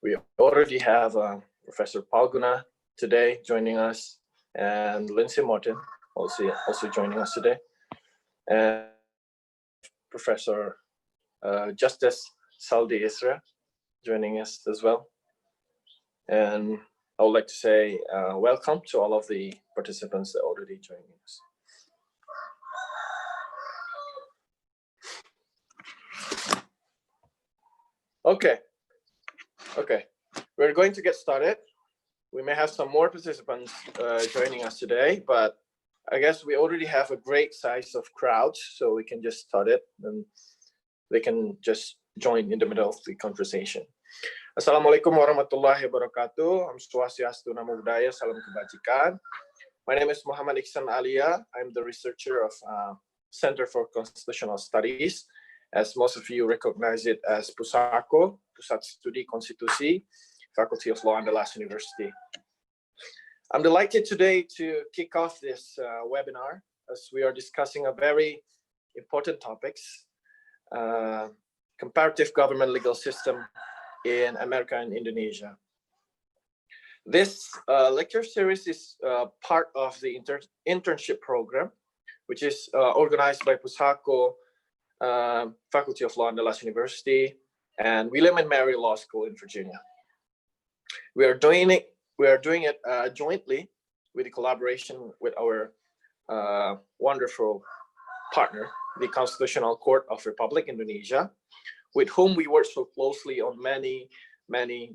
We already have Professor Palguna today joining us, and Lindsay Martin also joining us today, and Professor Justice Saldi Isra joining us as well. And I would like to say welcome to all of the participants that are already joining us. Okay, we're going to get started. We may have some more participants joining us today, but I guess we already have a great size of crowd, so we can just start it and they can just join in the middle of the conversation. Assalamualaikum warahmatullahi wabarakatuh. Om Swastiastu, Namo Buddhaya, Salam Kebajikan. My name is Muhammad Iksan Alia. I'm the researcher of Center for Constitutional Studies. As most of you recognize it as PUSAKO, Pusat Studi Konstitusi, Faculty of Law, Andalas University. I'm delighted today to kick off this webinar as we are discussing a very important topics, comparative government legal system in America and Indonesia. This lecture series is part of the internship program, which is organized by PUSAKO, Faculty of Law, Andalas University, and William and Mary Law School in Virginia. We are doing it jointly with the collaboration with our wonderful partner, the Constitutional Court of Republic Indonesia, with whom we work so closely on many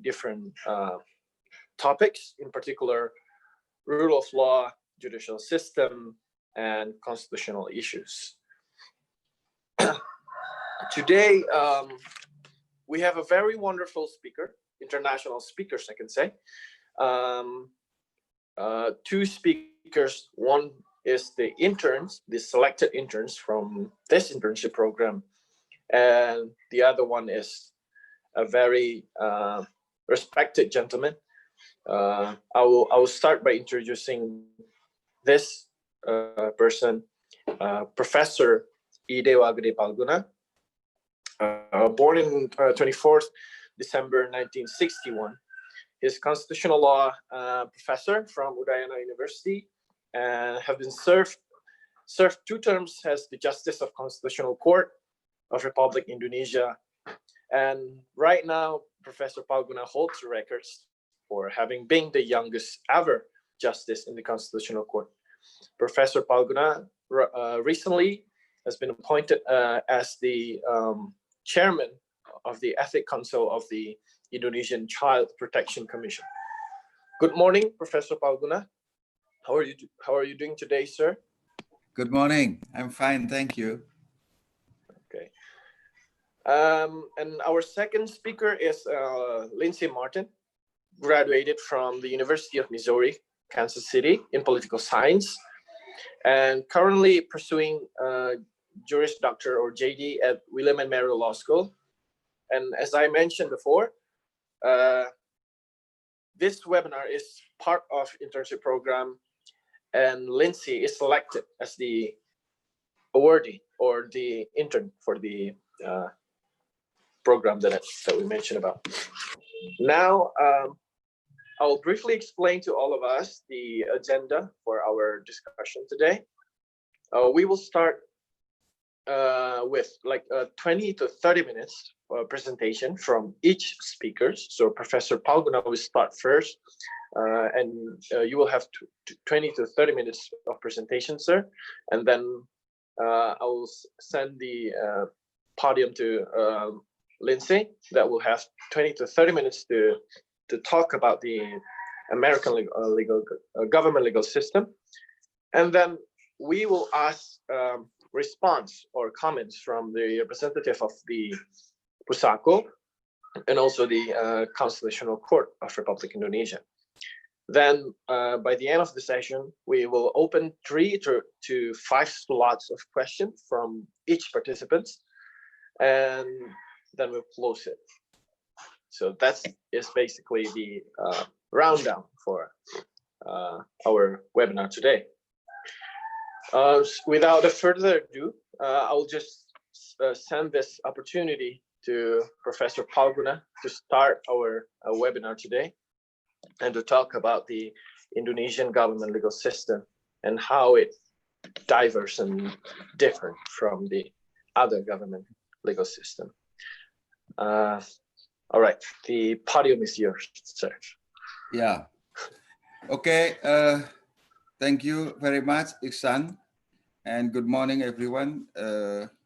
different topics, in particular rule of law, judicial system, and constitutional issues. Today, we have a very wonderful speaker, international speakers, I can say. Two speakers. One is the interns, the selected interns from this internship program, and the other one is a very respected gentleman. I will start by introducing this person, Professor Idewa Gede Palguna, born in 24th December 1961. He's constitutional law professor from Udayana University and have been served 2 terms as the Justice of Constitutional Court of Republic Indonesia. And right now, Professor Palguna holds the records for having been the youngest ever justice in the Constitutional Court. Professor Palguna recently has been appointed as the chairman of the Ethics Council of the Indonesian Child Protection Commission. Good morning, Professor Palguna. How are you doing today, sir? Good morning. I'm fine, thank you. Okay. And our second speaker is Lindsay Martin, graduated from the University of Missouri, Kansas City in political science, and currently pursuing Juris Doctor or JD at William and Mary Law School. And as I mentioned before, this webinar is part of internship program, and Lindsay is selected as the awardee or the intern for the program that we mentioned about. Now, I'll briefly explain to all of us the agenda for our discussion today. We will start with like 20 to 30 minutes presentation from each speaker. So Professor Palguna will start first, and you will have 20 to 30 minutes of presentation, sir. And then I will send the podium to Lindsay that will have 20 to 30 minutes to talk about the American government legal system. And then we will ask response or comments from the representative of the PUSAKO and also the Constitutional Court of Republic Indonesia. Then by the end of the session, we will open 3 to 5 slots of questions from each participant, and then we'll close it. So that is basically the rundown for our webinar today. Without further ado, I will just send this opportunity to Professor Palguna to start our webinar today and to talk about the Indonesian government legal system and how it diverse and different from the other government legal system. All right, the podium is yours, sir. Yeah. Okay. Thank you very much, Iksan. And good morning, everyone.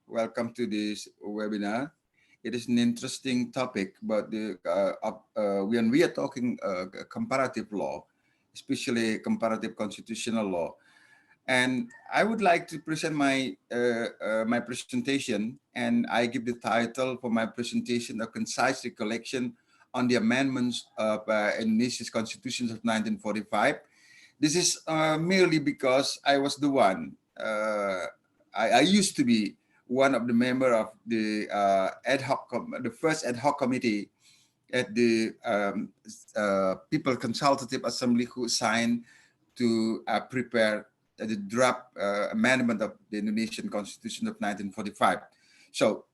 Welcome to this webinar. It is an interesting topic, but when we are talking comparative law, especially comparative constitutional law, and I would like to present my my presentation, and I give the title for my presentation a concise recollection on the amendments of Indonesia's constitutions of 1945. This is merely because I was the one. I used to be one of the member of the the first ad hoc committee at the People Consultative Assembly who signed to prepare the draft amendment of the Indonesian Constitution of 1945. So,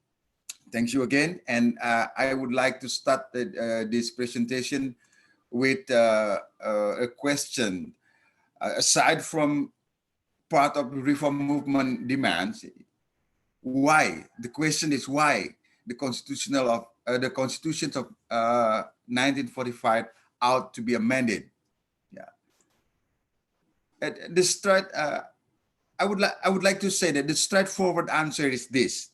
thank you again, and I would like to start this presentation with a question. Aside from part of the reform movement demands, why? The question is why the constitutions of 1945 ought to be amended. Yeah. I would like to say that the straightforward answer is this: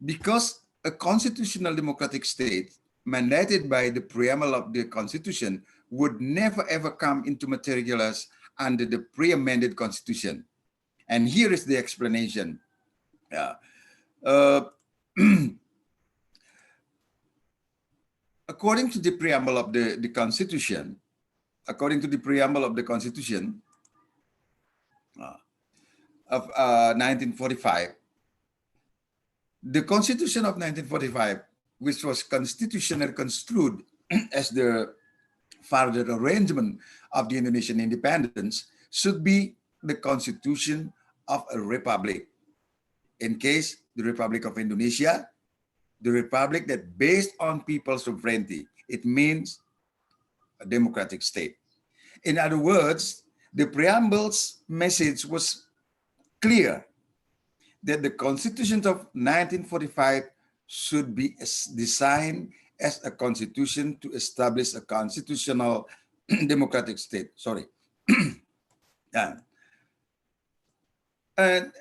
because a constitutional democratic state mandated by the preamble of the Constitution would never ever come into materialize under the pre-amended Constitution. And here is the explanation. According to the preamble of the Constitution, of 1945, the Constitution of 1945, which was constitutionally construed as the further arrangement of the Indonesian independence, should be the constitution of a republic. In case the Republic of Indonesia, the republic that based on people's sovereignty, it means a democratic state. In other words, the preamble's message was clear that the Constitution of 1945 should be designed as a constitution to establish a constitutional democratic state. Sorry. Yeah. And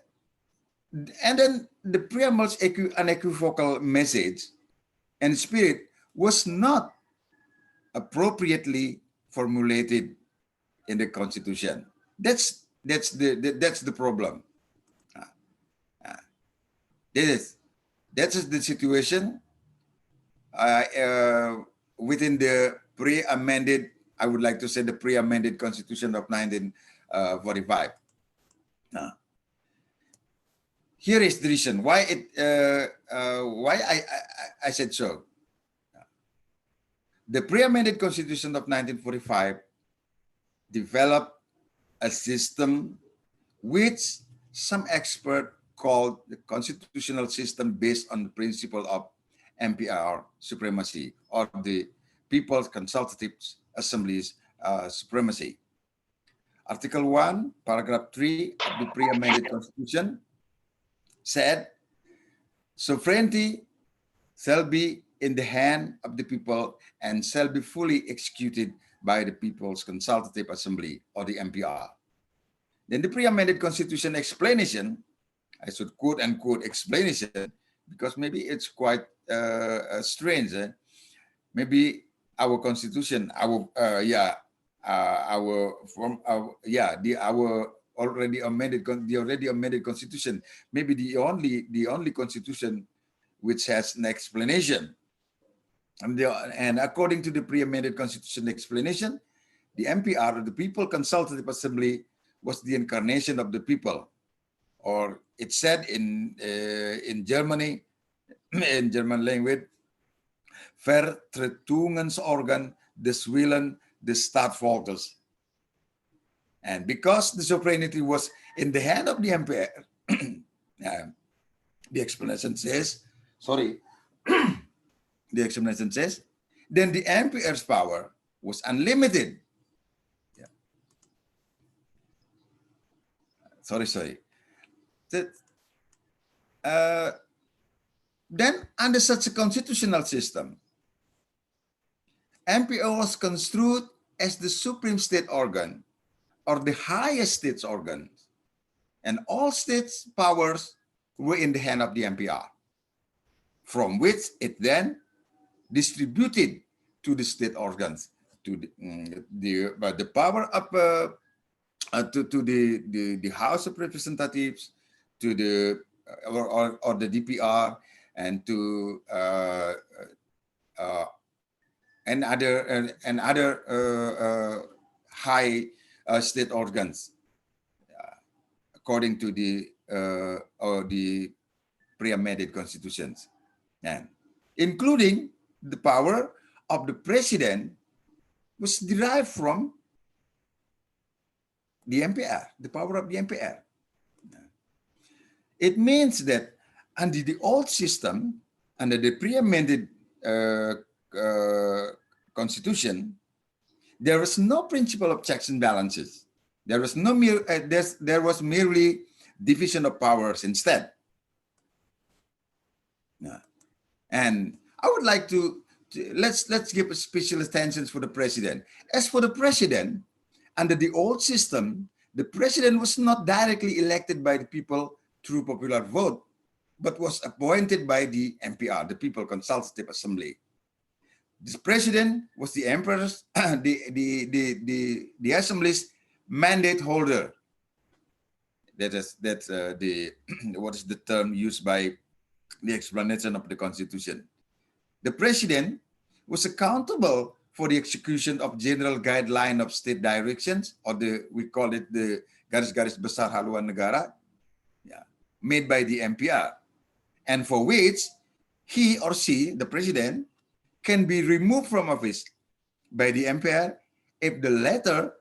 then the preamble's unequivocal message and spirit was not appropriately formulated in the Constitution. That's the problem. That is the situation within the pre-amended, I would like to say the pre-amended Constitution of 1945. Here is the reason why I said so. The pre-amended Constitution of 1945 developed a system which some experts called the constitutional system based on the principle of MPR Supremacy, or the People's Consultative Assembly's supremacy. Article 1, paragraph 3 of the pre-amended Constitution said, sovereignty shall be in the hand of the people and shall be fully executed by the People's Consultative Assembly, or the MPR. Then the pre-amended Constitution explanation, I should quote unquote explanation, because maybe it's quite strange. Maybe our Constitution, our already amended Constitution, maybe the only Constitution which has an explanation. And according to the pre-amended Constitution explanation, the MPR, the People Consultative Assembly, was the incarnation of the people, or it said in Germany, in German language, Vertretungsorgan des Willen des Staatsvolkes. And because the sovereignty was in the hand of the MPR, the explanation says, sorry, the explanation says, then the MPR's power was unlimited. Yeah. Sorry. Then under such a constitutional system, MPR was construed as the supreme state organ or the highest state's organ, and all states' powers were in the hand of the MPR, from which it then distributed to the state organs, to the power up to the House of Representatives, to the or the DPR, and to and other high state organs, according to the Preamended Constitutions, and including the power of the president was derived from the MPR, the power of the MPR. It means that under the old system, under the pre-amended Constitution, there was no principle of checks and balances. There was no there was merely division of powers instead. And I would like to let's give a special attention for the president. As for the president, under the old system, the president was not directly elected by the people through popular vote, but was appointed by the MPR, the People Consultative Assembly. This president was the emperor's, the assembly's mandate holder. That's what is the term used by the explanation of the Constitution. The president was accountable for the execution of general guideline of state directions, or we call it the garis-garis besar haluan negara, made by the MPR, and for which he or she, the president, can be removed from office by the MPR if the latter,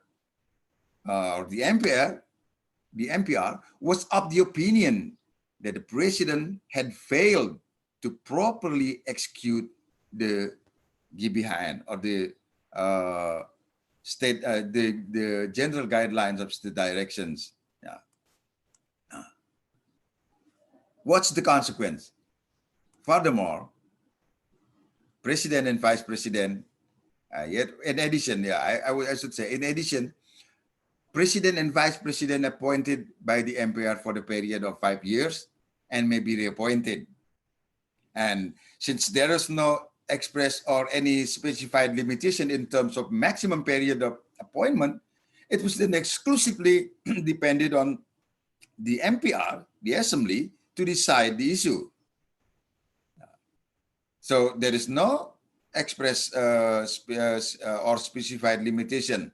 or the MPR was of the opinion that the president had failed to properly execute the GBHN, or the state, the general guidelines of state directions. What's the consequence? Furthermore, president and vice president, in addition, I should say, in addition, president and vice president appointed by the MPR for the period of 5 years and may be reappointed. And since there is no express or any specified limitation in terms of maximum period of appointment, it was then exclusively depended on the MPR, the assembly, to decide the issue. So there is no express or specified limitation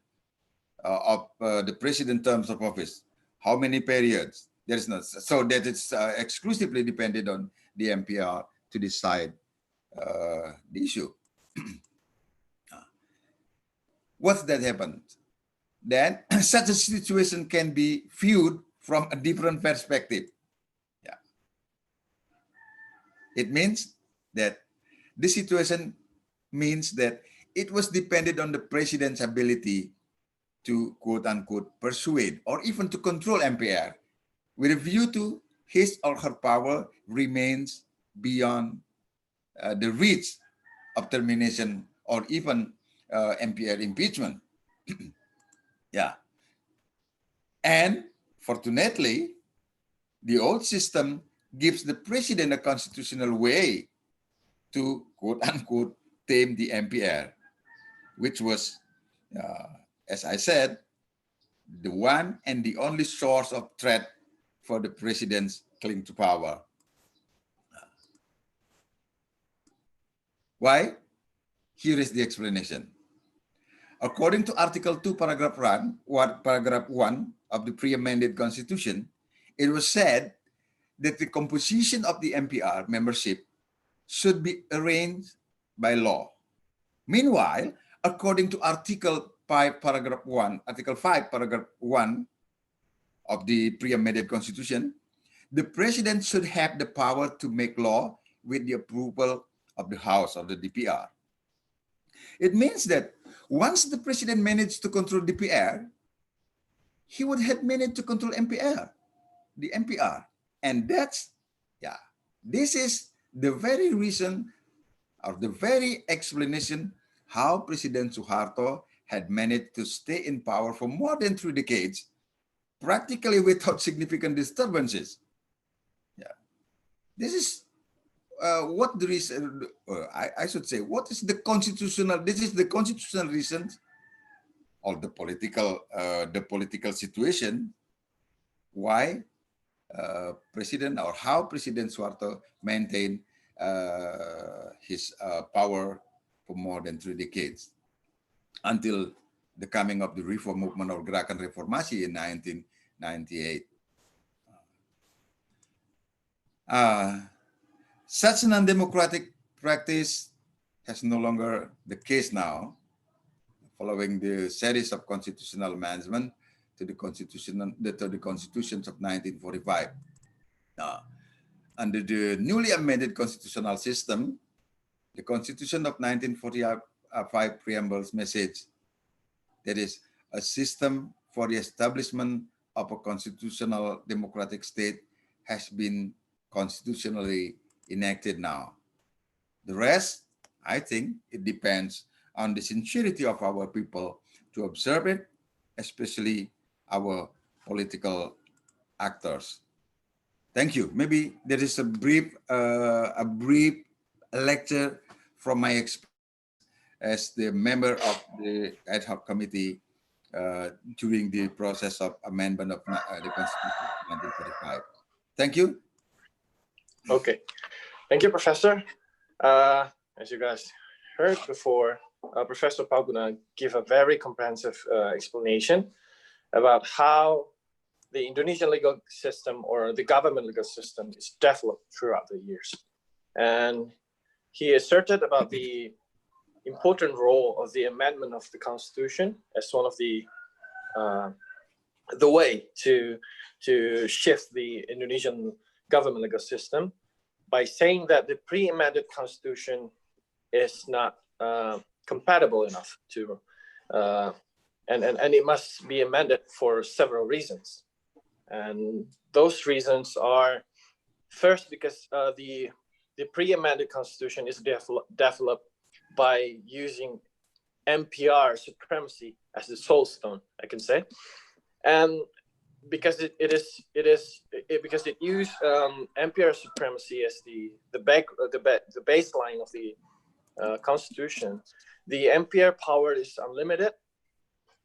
of the president terms of office. How many periods? There is not. So that it's exclusively dependent on the MPR to decide the issue. What's that happened? Then such a situation can be viewed from a different perspective. It means that this situation means that it was dependent on the president's ability to quote unquote persuade or even to control MPR with a view to his or her power remains beyond the reach of termination or even MPR impeachment. And fortunately, the old system gives the president a constitutional way to quote unquote tame the MPR, which was, as I said, the one and the only source of threat for the president's claim to power. Why? Here is the explanation. According to Article 2, Paragraph 1 of the Pre-amended Constitution, it was said that the composition of the MPR membership should be arranged by law. Meanwhile, according to Article 5, Paragraph 1 of the Pre-amended Constitution, the president should have the power to make law with the approval of the House of the DPR. It means that once the president managed to control DPR, he would have managed to control MPR, the MPR. And that's, this is the very reason or the very explanation how President Suharto had managed to stay in power for more than 3 decades, practically without significant disturbances. This is what the reason, I should say, what is the constitutional, this is the constitutional reason or the political situation why President or how President Suharto maintained his power for more than 3 decades until the coming of the reform movement or Gerakan Reformasi in 1998. Such an undemocratic practice is no longer the case now, following the series of constitutional amendments to the constitutions of 1945. Under the newly amended constitutional system, the Constitution of 1945 preambles message, that is a system for the establishment of a constitutional democratic state, has been constitutionally enacted now. The rest, I think, it depends on the sincerity of our people to observe it, especially our political actors. Thank you. Maybe there is a brief lecture from my experience as the member of the ad hoc committee during the process of amendment of the Constitution of 1945. Thank you. Okay, thank you, Professor. As you guys heard before, Professor Palguna gave a very comprehensive explanation about how the Indonesian legal system or the government legal system is developed throughout the years. And he asserted about the important role of the amendment of the Constitution as one of the way to shift the Indonesian government legal system by saying that the pre-amended Constitution is not compatible enough to, and it must be amended for several reasons. And those reasons are, first, because the pre-amended Constitution is developed by using MPR supremacy as the soul stone, I can say, and because it used MPR supremacy as the baseline of the Constitution. The MPR power is unlimited,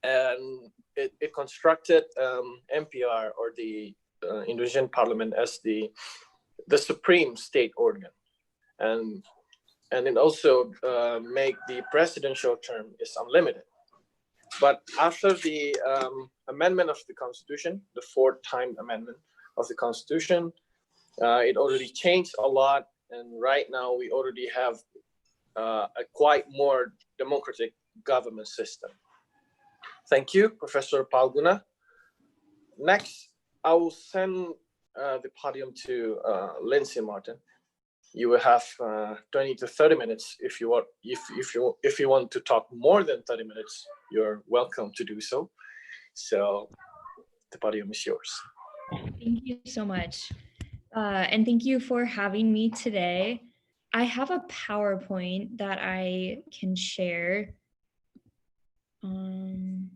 and it constructed MPR or the Indonesian Parliament as the supreme state organ, and it also make the presidential term is unlimited. But after the amendment of the Constitution, the 4th time amendment of the Constitution, it already changed a lot, and right now we already have a quite more democratic government system. Thank you, Professor Palguna. Next, I will send the podium to Lindsay Martin. You will have 20 to 30 minutes. If you want to talk more than 30 minutes, you're welcome to do so. So the podium is yours. Thank you so much. And thank you for having me today. I have a PowerPoint that I can share on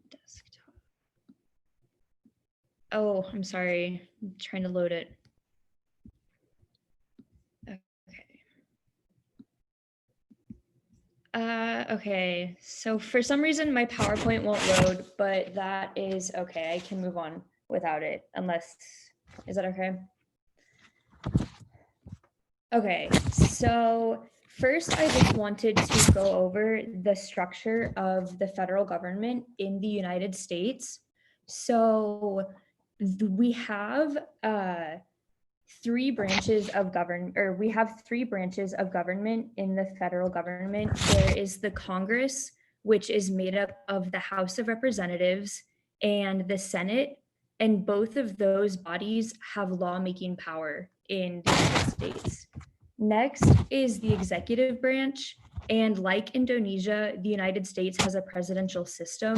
desktop. Oh, I'm sorry. I'm trying to load it. Okay, so for some reason my PowerPoint won't load, but that is okay. I can move on without it, unless, is that okay? Okay, so first I just wanted to go over the structure of the federal government in the United States. So we have three branches of government in the federal government. There is the Congress, which is made up of the House of Representatives and the Senate, and both of those bodies have lawmaking power in the United States. Next is the executive branch. And like Indonesia, the United States has a presidential system.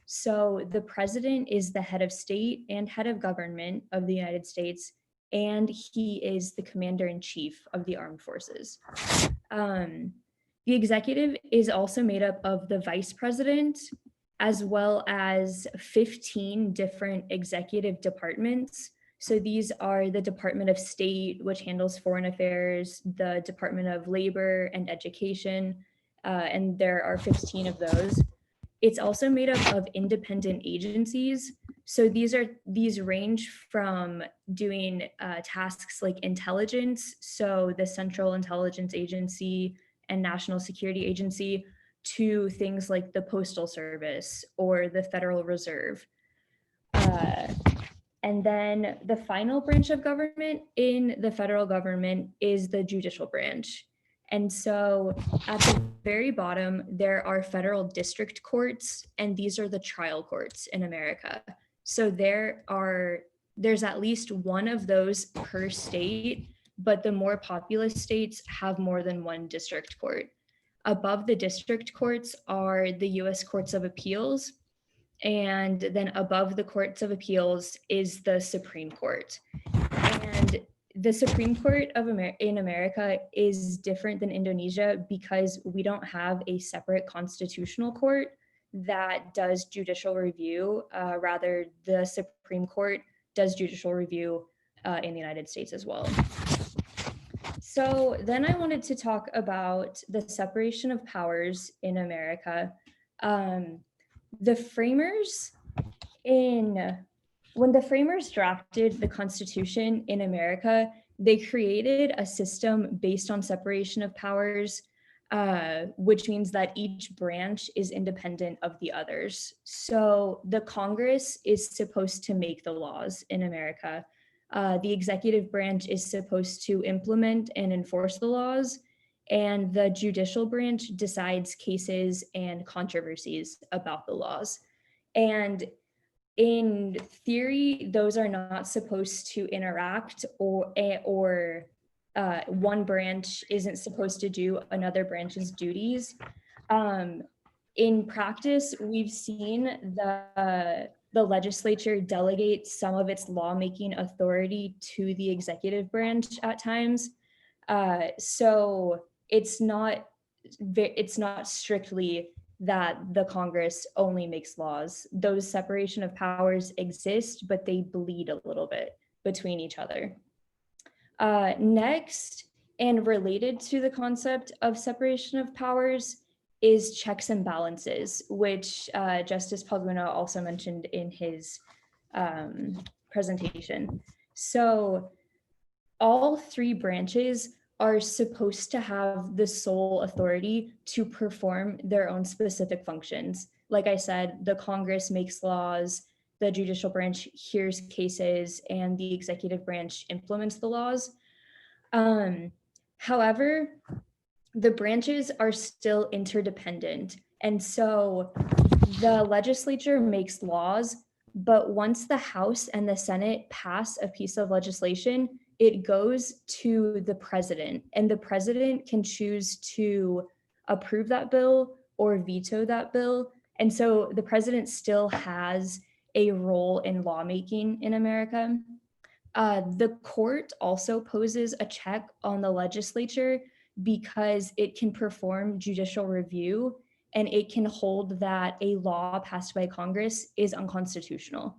So the president is the head of state and head of government of the United States, and he is the commander-in-chief of the armed forces. The executive is also made up of the vice president, as well as 15 different executive departments. So these are the Department of State, which handles foreign affairs, the Department of Labor and Education, and there are 15 of those. It's also made up of independent agencies. So these range from doing tasks like intelligence, so the Central Intelligence Agency and National Security Agency, to things like the Postal Service or the Federal Reserve. And then the final branch of government in the federal government is the judicial branch. And so at the very bottom, there are federal district courts, and these are the trial courts in America. So there's at least one of those per state, but the more populous states have more than one district court. Above the district courts are the US Courts of Appeals, and then above the Courts of Appeals is the Supreme Court. And the Supreme Court in America is different than Indonesia because we don't have a separate constitutional court that does judicial review. Rather, the Supreme Court does judicial review in the United States as well. So then I wanted to talk about the separation of powers in America. When the framers drafted the Constitution in America, they created a system based on separation of powers, which means that each branch is independent of the others. So the Congress is supposed to make the laws in America. The executive branch is supposed to implement and enforce the laws, and the judicial branch decides cases and controversies about the laws. And in theory, those are not supposed to interact, or one branch isn't supposed to do another branch's duties. In practice, we've seen the legislature delegate some of its lawmaking authority to the executive branch at times. So it's not strictly that the Congress only makes laws. Those separation of powers exist, but they bleed a little bit between each other. Next, and related to the concept of separation of powers, is checks and balances, which Justice Palguna also mentioned in his presentation. So all three branches are supposed to have the sole authority to perform their own specific functions. Like I said, the Congress makes laws, the judicial branch hears cases, and the executive branch implements the laws. However, the branches are still interdependent. And so the legislature makes laws, but once the House and the Senate pass a piece of legislation, it goes to the president, and the president can choose to approve that bill or veto that bill. And so the president still has a role in lawmaking in America. The court also poses a check on the legislature because it can perform judicial review, and it can hold that a law passed by Congress is unconstitutional.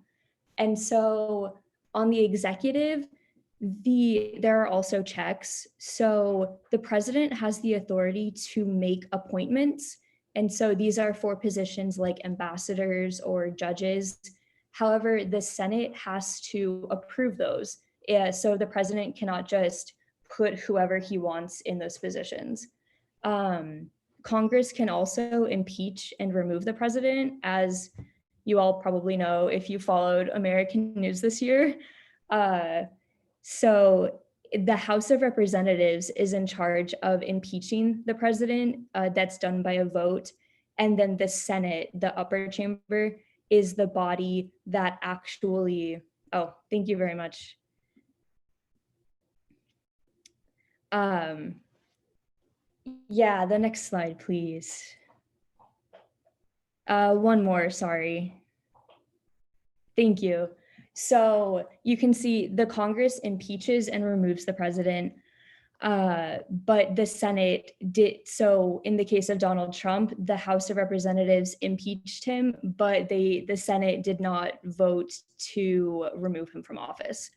And so on the executive, there are also checks. So the president has the authority to make appointments. And so these are for positions like ambassadors or judges. However, the Senate has to approve those. So the president cannot just put whoever he wants in those positions. Congress can also impeach and remove the president, as you all probably know if you followed American news this year. So the House of Representatives is in charge of impeaching the president. That's done by a vote. And then the Senate, the upper chamber, is the body that actually, oh, thank you very much. Yeah, the next slide, please. One more, sorry. Thank you. So you can see the Congress impeaches and removes the president, but the Senate did so. In the case of Donald Trump, the House of Representatives impeached him, but the Senate did not vote to remove him from office.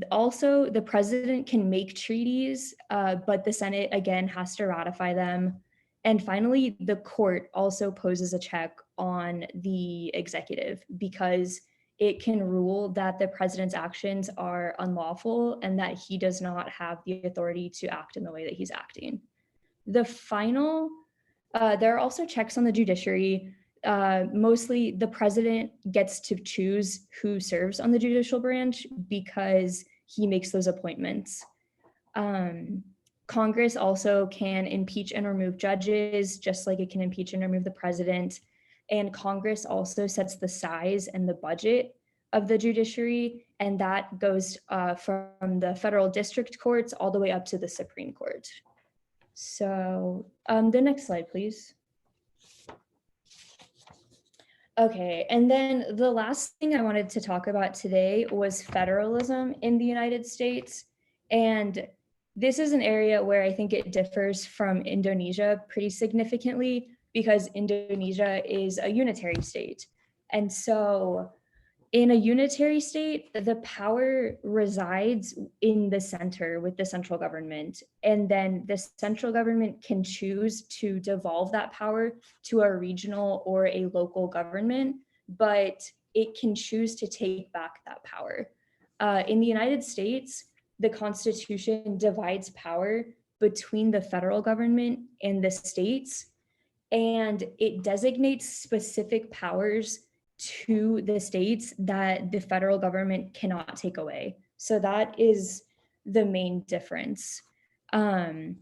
Also, the president can make treaties, but the Senate again has to ratify them. And finally, the court also poses a check on the executive because it can rule that the president's actions are unlawful and that he does not have the authority to act in the way that he's acting. There are also checks on the judiciary. Mostly the president gets to choose who serves on the judicial branch because he makes those appointments. Congress also can impeach and remove judges, just like it can impeach and remove the president. And Congress also sets the size and the budget of the judiciary, and that goes from the federal district courts all the way up to the Supreme Court. So the next slide, please. Okay, and then the last thing I wanted to talk about today was federalism in the United States. And this is an area where I think it differs from Indonesia pretty significantly because Indonesia is a unitary state. And so in a unitary state, the power resides in the center with the central government. And then the central government can choose to devolve that power to a regional or a local government, but it can choose to take back that power. In the United States, the Constitution divides power between the federal government and the states, and it designates specific powers to the states that the federal government cannot take away. So that is the main difference. In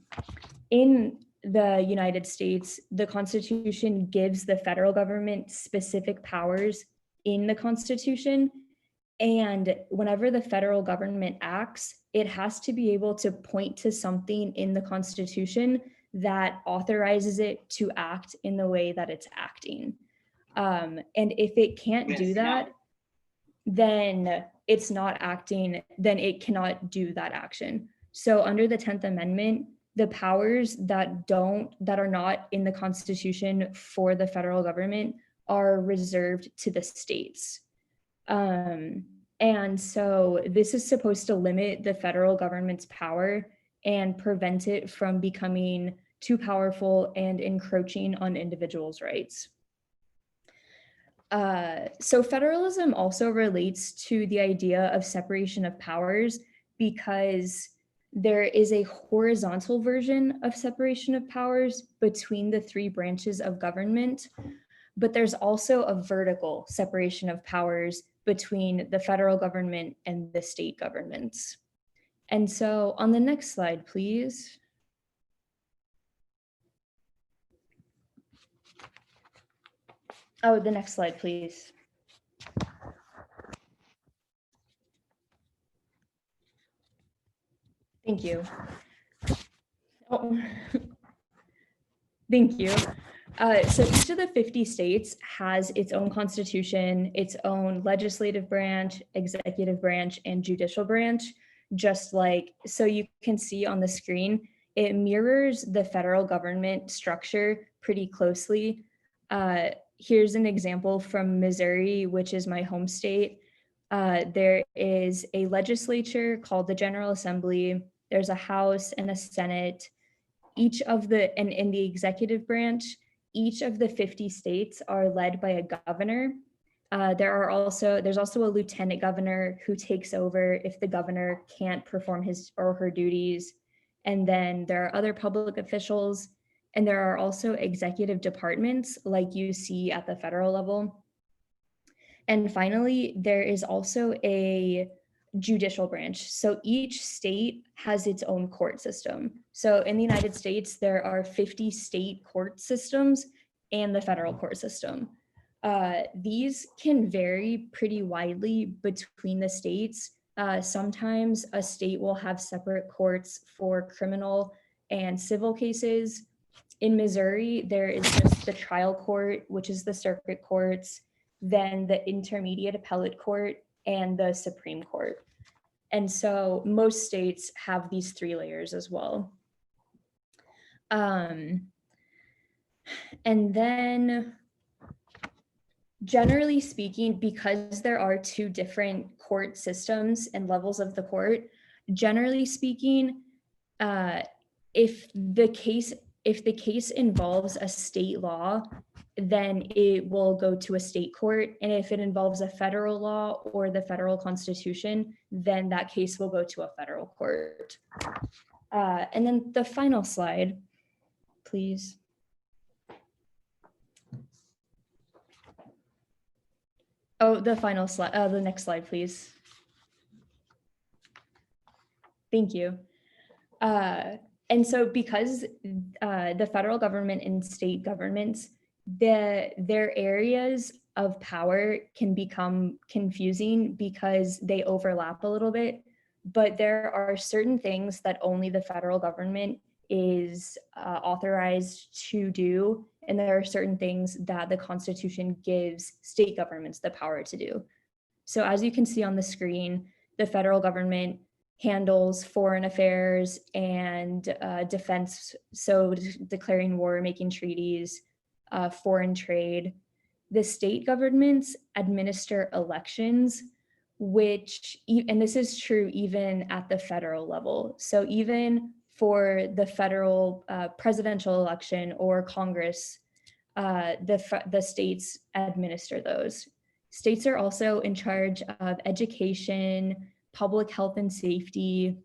the United States, the Constitution gives the federal government specific powers in the Constitution. And whenever the federal government acts, it has to be able to point to something in the Constitution that authorizes it to act in the way that it's acting. And if it can't do that, then it's not acting, then it cannot do that action. So under the 10th Amendment, the powers that are not in the Constitution for the federal government are reserved to the states. And so this is supposed to limit the federal government's power and prevent it from becoming too powerful and encroaching on individuals' rights. So federalism also relates to the idea of separation of powers because there is a horizontal version of separation of powers between the three branches of government, but there's also a vertical separation of powers between the federal government and the state governments. And so on the next slide, please. Oh, the next slide, please. Thank you. Oh. Thank you. So each of the 50 states has its own constitution, its own legislative branch, executive branch, and judicial branch, just like, so you can see on the screen, it mirrors the federal government structure pretty closely. Here's an example from Missouri, which is my home state. There is a legislature called the General Assembly. There's a House and a Senate. Each of the, and in the executive branch, each of the 50 states are led by a governor. There's also a lieutenant governor who takes over if the governor can't perform his or her duties. And then there are other public officials, and there are also executive departments like you see at the federal level. And finally, there is also a judicial branch. So each state has its own court system. So in the United States, there are 50 state court systems and the federal court system. These can vary pretty widely between the states Sometimes a state will have separate courts for criminal and civil cases. In Missouri, there is just the trial court, which is the circuit courts, then the intermediate appellate court, and the Supreme Court. And so most states have these 3 layers as well. And then generally speaking, because there are 2 different court systems and levels of the court, generally speaking, if the case involves a state law, then it will go to a state court. And if it involves a federal law or the federal constitution, then that case will go to a federal court. And then the final slide, please. Oh, the final slide, the next slide, please. Thank you. And so because the federal government and state governments, their areas of power can become confusing because they overlap a little bit, but there are certain things that only the federal government is authorized to do, and there are certain things that the Constitution gives state governments the power to do. So as you can see on the screen, the federal government handles foreign affairs and defense, so declaring war, making treaties, foreign trade. The state governments administer elections, which, and this is true even at the federal level. So even for the federal presidential election or Congress, the states administer those. States are also in charge of education, public health and safety,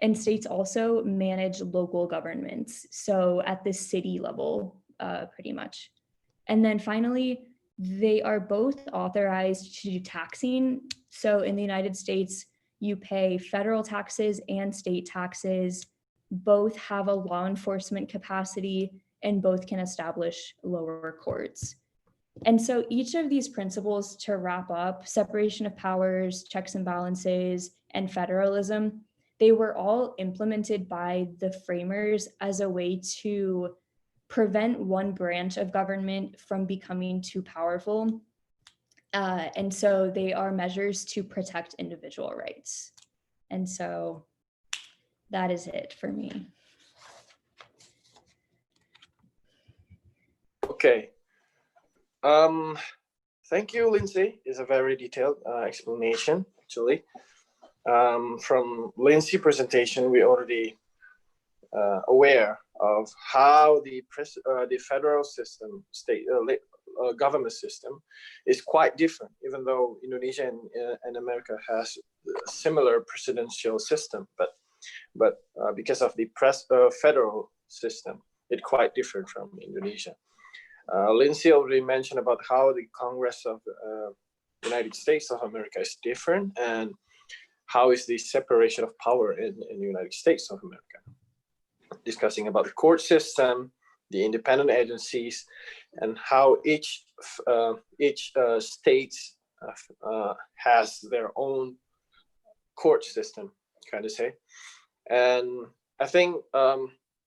and states also manage local governments. So at the city level, pretty much. And then finally, they are both authorized to do taxing. So in the United States, you pay federal taxes and state taxes. Both have a law enforcement capacity and both can establish lower courts. And so each of these principles, to wrap up, separation of powers, checks and balances, and federalism, they were all implemented by the framers as a way to prevent one branch of government from becoming too powerful. And so they are measures to protect individual rights. And so that is it for me. Okay. Thank you, Lindsay. It's a very detailed explanation, actually. From Lindsay's presentation, we already aware of how the federal system, state government system, is quite different. Even though Indonesia and America has a similar presidential system, but because of the federal system, it's quite different from Indonesia. Lindsay already mentioned about how the Congress of the United States of America is different, and how is the separation of power in the United States of America. Discussing about the court system, the independent agencies, and how each state has their own court system, kind of say. And I think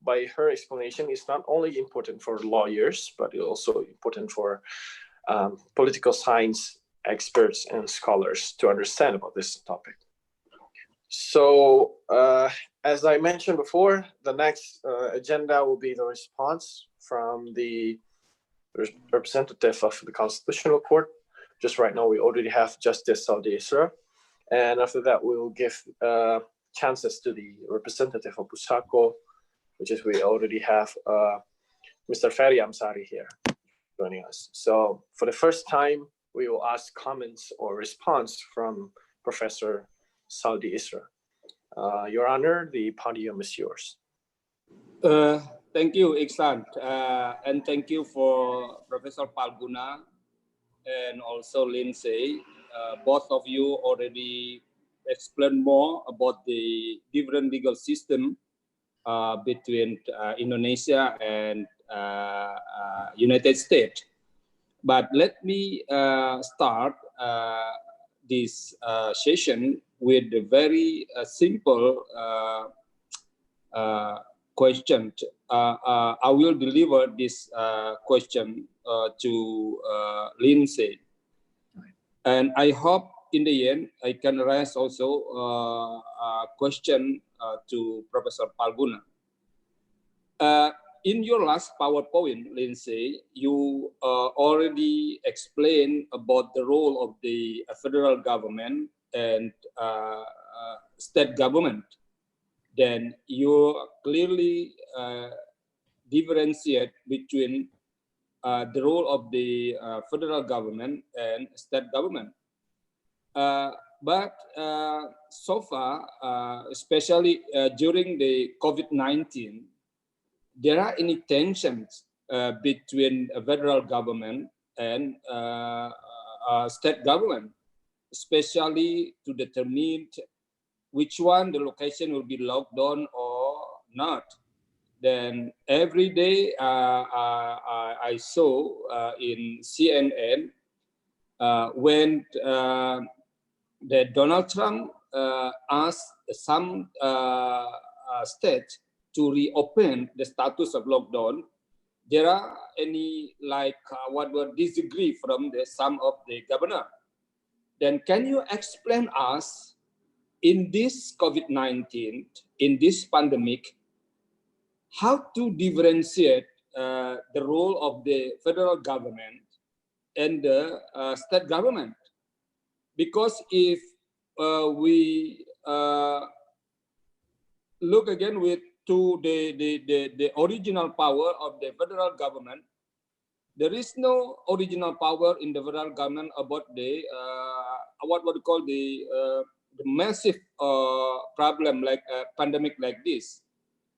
by her explanation, it's not only important for lawyers, but it's also important for political science experts and scholars to understand about this topic. So as I mentioned before, the next agenda will be the response from the representative of the Constitutional Court. Just right now, we already have Justice Saldi Isra. And after that, we will give chances to the representative of Pusako, which is we already have Mr. Ferry Amsari here joining us. So for the first time, we will ask comments or response from Professor Saldi Isra. Your Honor, the podium is yours. Thank you, Iksan, and thank you for Professor Palguna and also Lindsay. Both of you already explained more about the different legal system between Indonesia and United States. But let me start this session with a very simple question. I will deliver this question to Lindsay. And I hope in the end, I can raise also a question to Professor Palguna. In your last PowerPoint, Lindsay, you already explained about the role of the federal government and state government. Then you clearly differentiate between the role of the federal government and state government. But so far, especially during the COVID-19, there are any tensions between the federal government and state government, especially to determine which one the location will be locked down or not. Then every day I saw in CNN when that Donald Trump asked some states to reopen the status of lockdown, there are any like what were disagree from some of the governor. Then can you explain us in this COVID-19, in this pandemic, how to differentiate the role of the federal government and the state government? Because if we look again to the original power of the federal government, there is no original power in the federal government about the what we call the massive problem like a pandemic like this.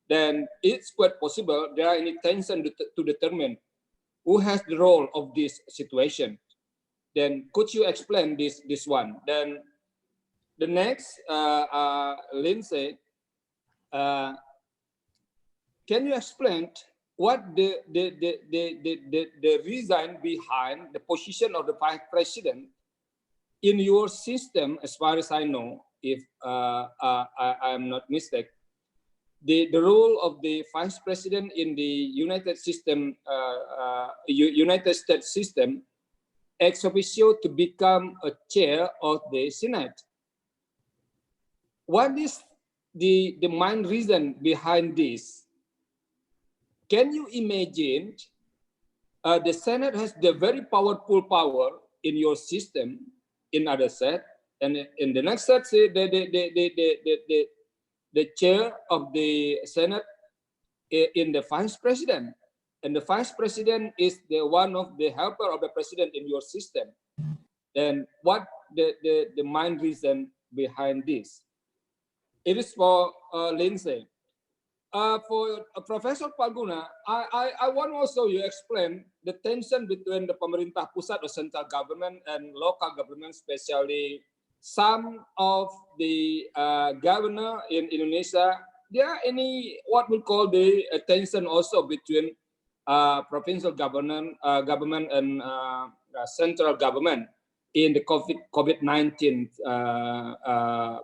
Then it's quite possible there are any tension to determine who has the role of this situation. Then could you explain this one? Then the next, Lindsay, can you explain what the reason behind the position of the vice president in your system? As far as I know, if I'm not mistaken, the role of the vice president in the United States system ex officio to become a chair of the Senate. What is the main reason behind this? Can you imagine the Senate has the very powerful power in your system in other set, and in the next set, say the chair of the Senate in the vice president, and the vice president is the one of the helper of the president in your system. Then what the main reason behind this? It is for Lindsay. For Professor Palguna, I want also you explain the tension between the pemerintah pusat or central government and local government, especially some of the governor in Indonesia. There are any what we call the tension also between provincial government and central government in the COVID-19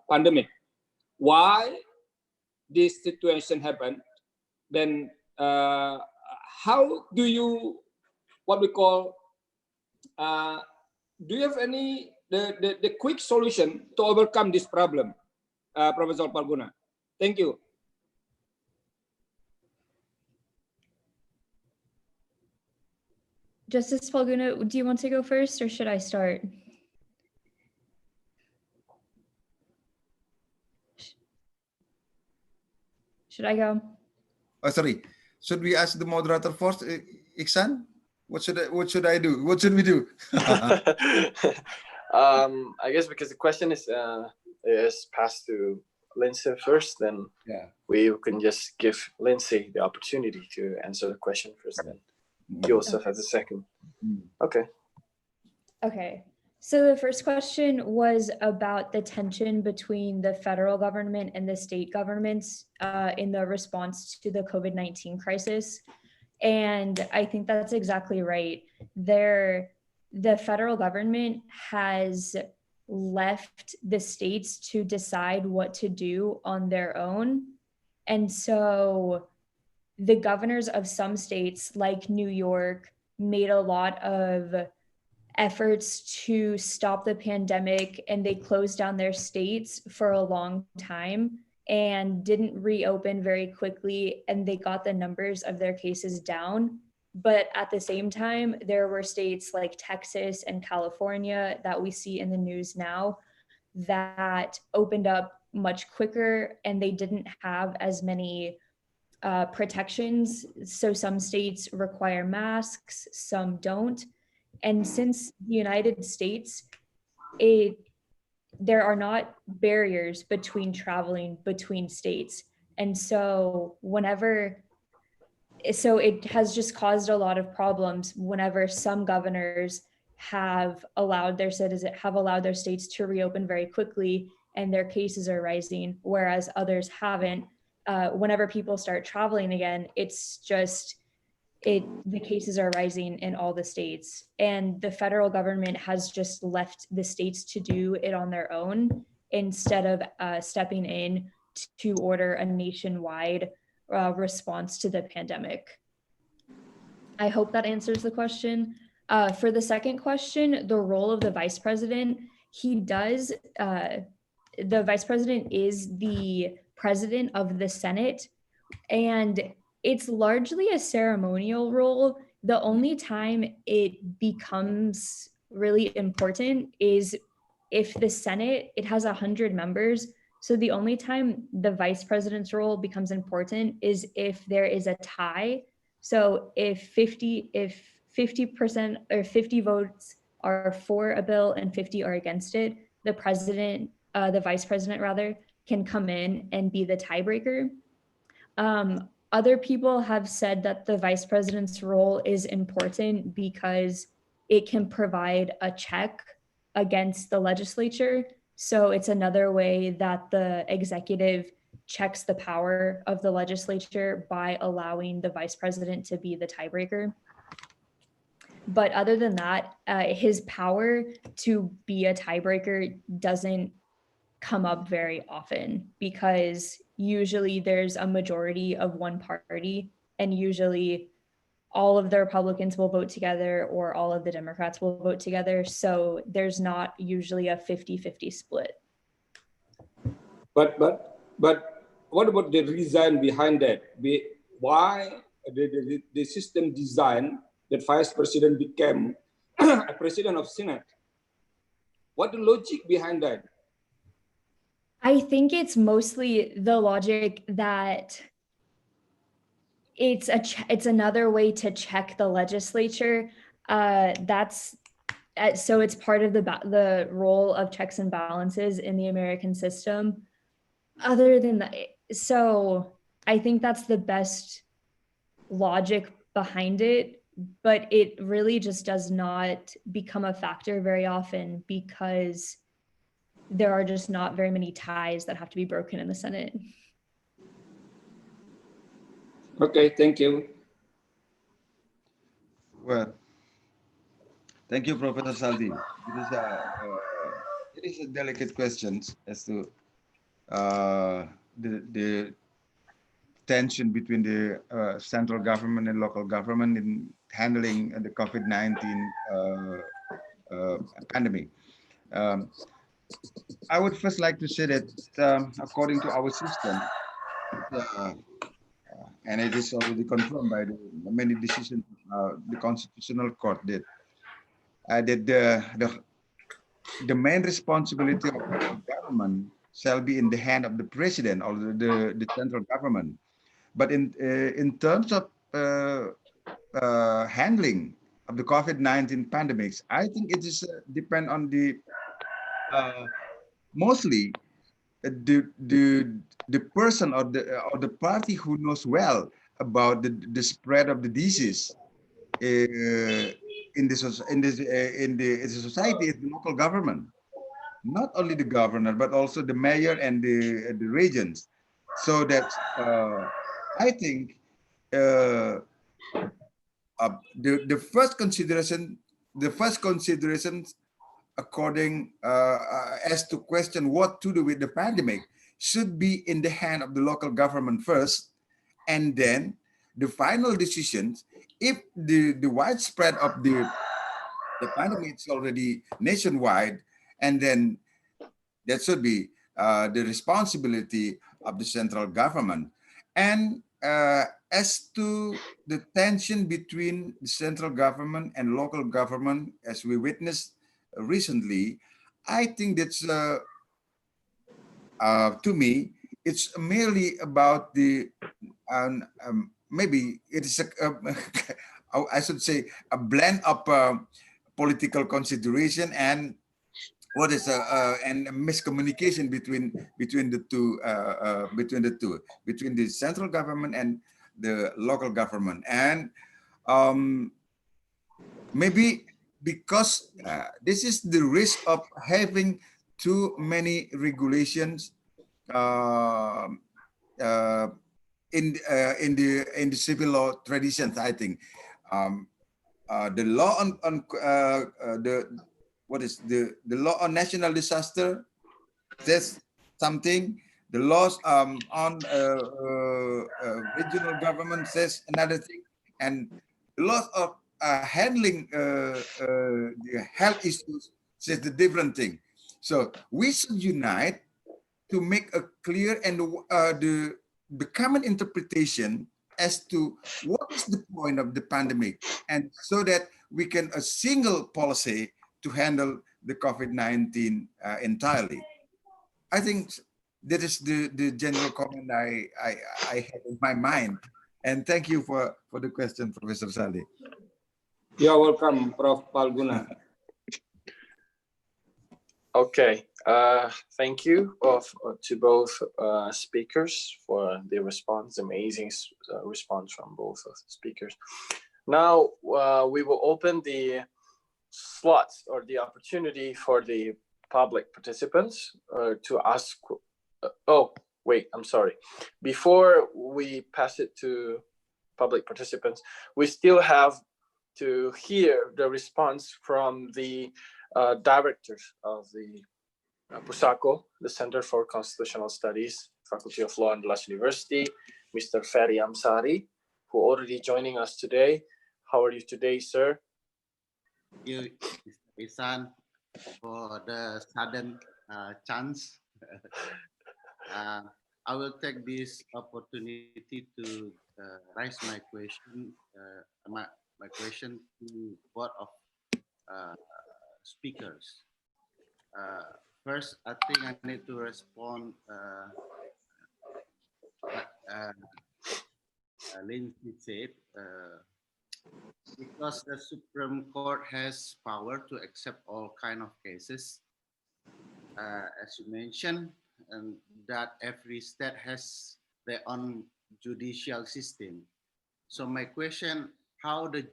pandemic. Why this situation happened? Then how do you what we call do you have any the quick solution to overcome this problem, Professor Palguna? Thank you. Justice Palguna, do you want to go first or should I start? Should I go? Oh, sorry. Should we ask the moderator first, Iksan? What should I do? What should we do? I guess because the question is passed to Lindsay first, then Yeah. we can just give Lindsay the opportunity to answer the question first, and then Joseph as a second. Okay. Okay. So the first question was about the tension between the federal government and the state governments in the response to the COVID-19 crisis. And I think that's exactly right. The federal government has left the states to decide what to do on their own. And so the governors of some states, like New York, made a lot of efforts to stop the pandemic, and they closed down their states for a long time and didn't reopen very quickly, and they got the numbers of their cases down. But at the same time, there were states like Texas and California that we see in the news now that opened up much quicker, and they didn't have as many protections. So some states require masks, some don't. And since the United States, there are not barriers between traveling between states. And so it has just caused a lot of problems whenever some governors have allowed their states to reopen very quickly and their cases are rising, whereas others haven't. Whenever people start traveling again, the cases are rising in all the states, and the federal government has just left the states to do it on their own instead of stepping in to order a nationwide response to the pandemic. I hope that answers the question. For the second question, the role of the vice president, the vice president is the president of the Senate, and it's largely a ceremonial role. The only time it becomes really important is if the Senate, it has 100 members. So the only time the vice president's role becomes important is if there is a tie. So if 50% or 50 votes are for a bill and 50 are against it, the vice president rather, can come in and be the tiebreaker. Other people have said that the vice president's role is important because it can provide a check against the legislature. So it's another way that the executive checks the power of the legislature by allowing the vice president to be the tiebreaker. But other than that, his power to be a tiebreaker doesn't come up very often because usually there's a majority of one party, and usually all of the Republicans will vote together or all of the Democrats will vote together. So there's not usually a 50-50 split. But what about the reason behind that? Why the system design that vice president became a president of Senate? What the logic behind that? I think it's mostly the logic that it's another way to check the legislature. So it's part of the role of checks and balances in the American system. Other than that, so I think that's the best logic behind it, but it really just does not become a factor very often because there are just not very many ties that have to be broken in the Senate. Okay, thank you. Well, thank you, Professor Saldi. It is a delicate question as to the tension between the central government and local government in handling the COVID-19 pandemic. I would first like to say that according to our system, and it is already confirmed by the many decisions the Constitutional Court did, that the main responsibility of the government shall be in the hand of the president or the central government. But in terms of handling of the COVID-19 pandemics, I think it is depend on the mostly the person or the party who knows well about the spread of the disease in the society is the local government, not only the governor but also the mayor and the regions. So that I think the first consideration according as to question what to do with the pandemic should be in the hand of the local government first, and then the final decisions, if the widespread of the pandemic is already nationwide, and then that should be the responsibility of the central government. And as to the tension between the central government and local government, as we witnessed recently, I think that's, to me, it's merely about the, maybe it is, I should say, a blend of political consideration and what is and miscommunication between the two, between the central government and the local government. And maybe because this is the risk of having too many regulations in the civil law traditions. I think the law on the law on national disaster says something. The laws on regional government says another thing, and the laws of handling the health issues says the different thing. So we should unite to make a clear and the common interpretation as to what is the point of the pandemic, and so that we can a single policy to handle the COVID-19 entirely. I think that is the general comment I had in my mind. And thank you for the question, Professor Saldi. You're welcome, Prof. Palguna. Okay, thank you to both speakers for the response, amazing response from both of the speakers. Now we will open the slots or the opportunity for the public participants to ask. Oh, wait, I'm sorry. Before we pass it to public participants, we still have to hear the response from the directors of the Pusako, the Center for Constitutional Studies, Faculty of Law, Andalas University, Mr. Ferry Amsari, who already joining us today. How are you today, sir? Thank you, Mr. Isan, for the sudden chance. I will take this opportunity to raise my question, my question to both of speakers. First, I think I need to respond what Lindsay said. Because the Supreme Court has power to accept all kind of cases, as you mentioned, and that every state has their own judicial system. So my question: how the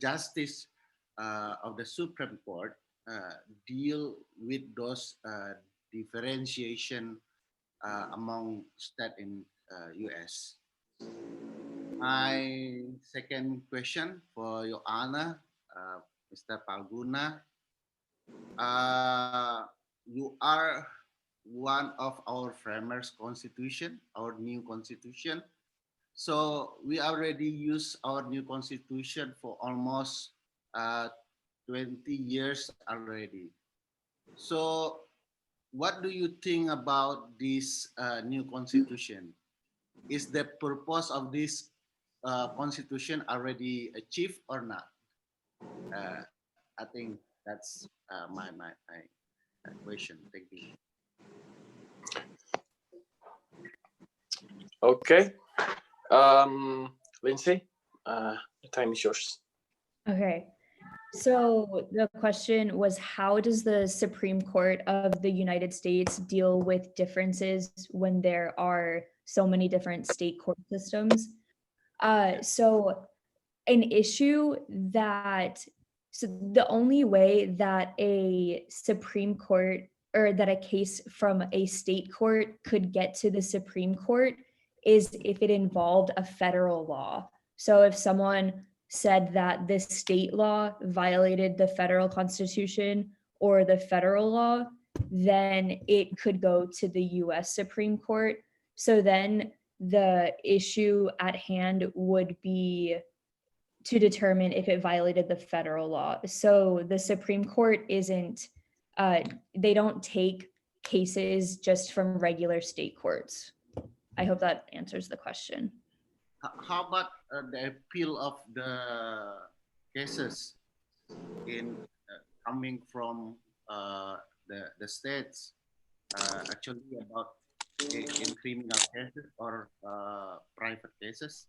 justice of the Supreme Court deal with those differentiation among state in U.S. My second question for Your Honor, Mr. Palguna. You are one of our framers' constitution, our new constitution. So we already use our new constitution for almost 20 years already. So what do you think about this new constitution? Is the purpose of this constitution already achieved or not? I think that's my question. Thank you. Okay, Lindsay, the time is yours. Okay. So the question was, how does the Supreme Court of the United States deal with differences when there are so many different state court systems? So the only way that a Supreme Court, or that a case from a state court could get to the Supreme Court, is if it involved a federal law. So if someone said that the state law violated the federal constitution or the federal law, then it could go to the US Supreme Court. So then the issue at hand would be to determine if it violated the federal law. So the Supreme Court isn't, they don't take cases just from regular state courts. I hope that answers the question. How about the appeal of the cases in coming from the states, actually about in criminal cases or private cases?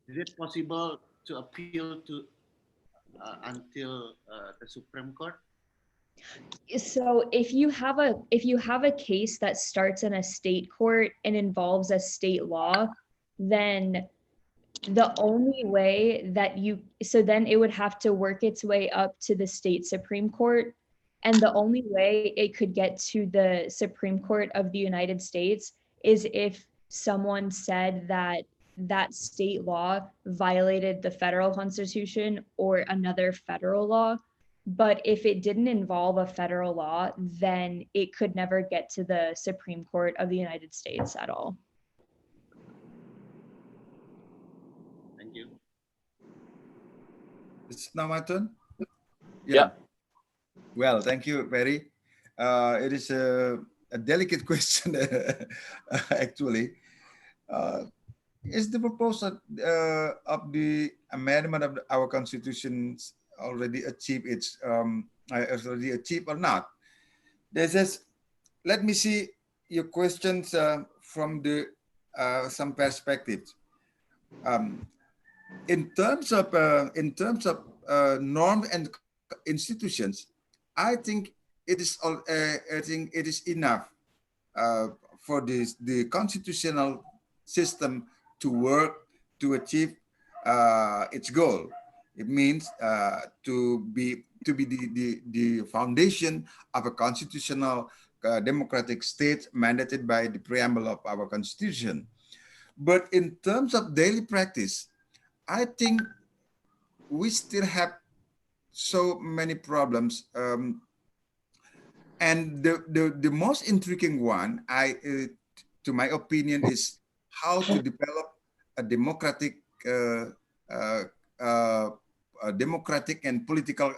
Is it possible to appeal to until the Supreme Court? So if you have a case that starts in a state court and involves a state law, then the only way that then it would have to work its way up to the state Supreme Court. And the only way it could get to the Supreme Court of the United States is if someone said that that state law violated the federal constitution or another federal law. But if it didn't involve a federal law, then it could never get to the Supreme Court of the United States at all. Thank you. It's now my turn. Yeah. Well, thank you, Perry. It is a delicate question, actually. Is the proposal of the amendment of our constitution already achieved its already achieved or not? This is. Let me see your questions from the some perspectives. In terms of norms and institutions, I think it is enough for the constitutional system to work to achieve its goal. It means to be the foundation of a constitutional democratic state mandated by the preamble of our constitution. But in terms of daily practice, I think we still have so many problems. And the most intriguing one, to my opinion, is how to develop a democratic and political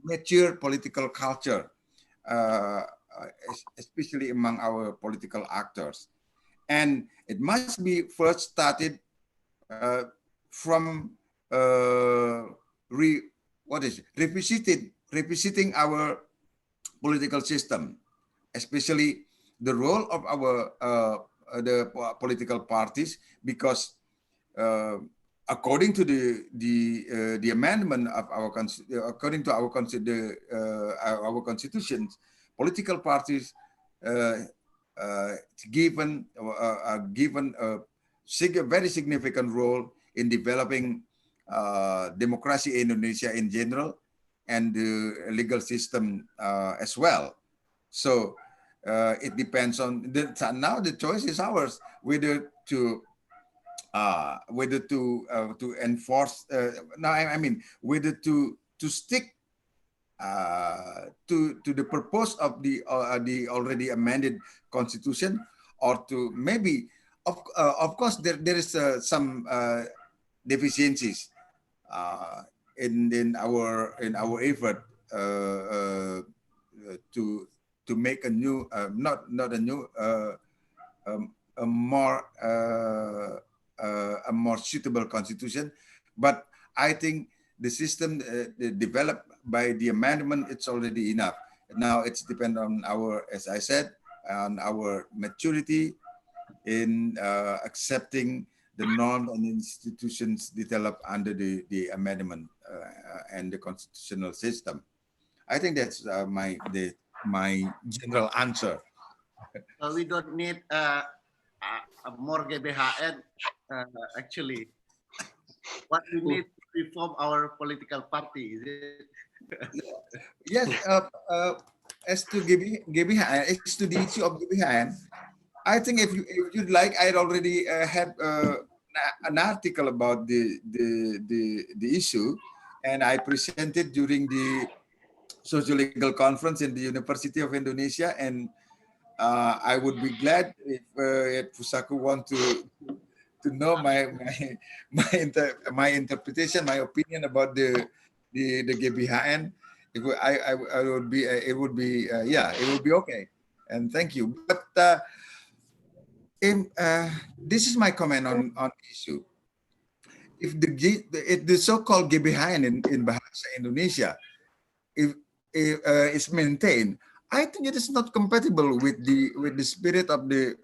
mature political culture, especially among our political actors. And it must be first started from revisiting our political system, especially the role of our the political parties, because according to the amendment of our according to our constitutions, political parties given a very significant role in developing democracy in Indonesia in general and the legal system as well. So it depends on now the choice is ours whether to enforce. No, I mean whether to stick to the purpose of the already amended constitution, or to maybe of course there is some deficiencies in our effort to make a new a more suitable constitution. But I think the system developed by the amendment, it's already enough. Now it's depend on our, as I said, on our maturity in accepting the norms and institutions developed under the amendment and the constitutional system. I think that's my general answer. We don't need more GBHN. Actually, what we need to reform our political party, is it? Yes. As to GBHN, as to the issue of GBHN, I think if you'd like, I'd already had an article about the issue, and I presented during the socio-legal conference in the University of Indonesia, and I would be glad if Pusaku want to know my interpretation, my opinion about the GBHN. I would be it would be okay, and thank you. But this is my comment on the issue. If the so-called GBHN in Bahasa Indonesia, if is maintained, I think it is not compatible with the spirit of the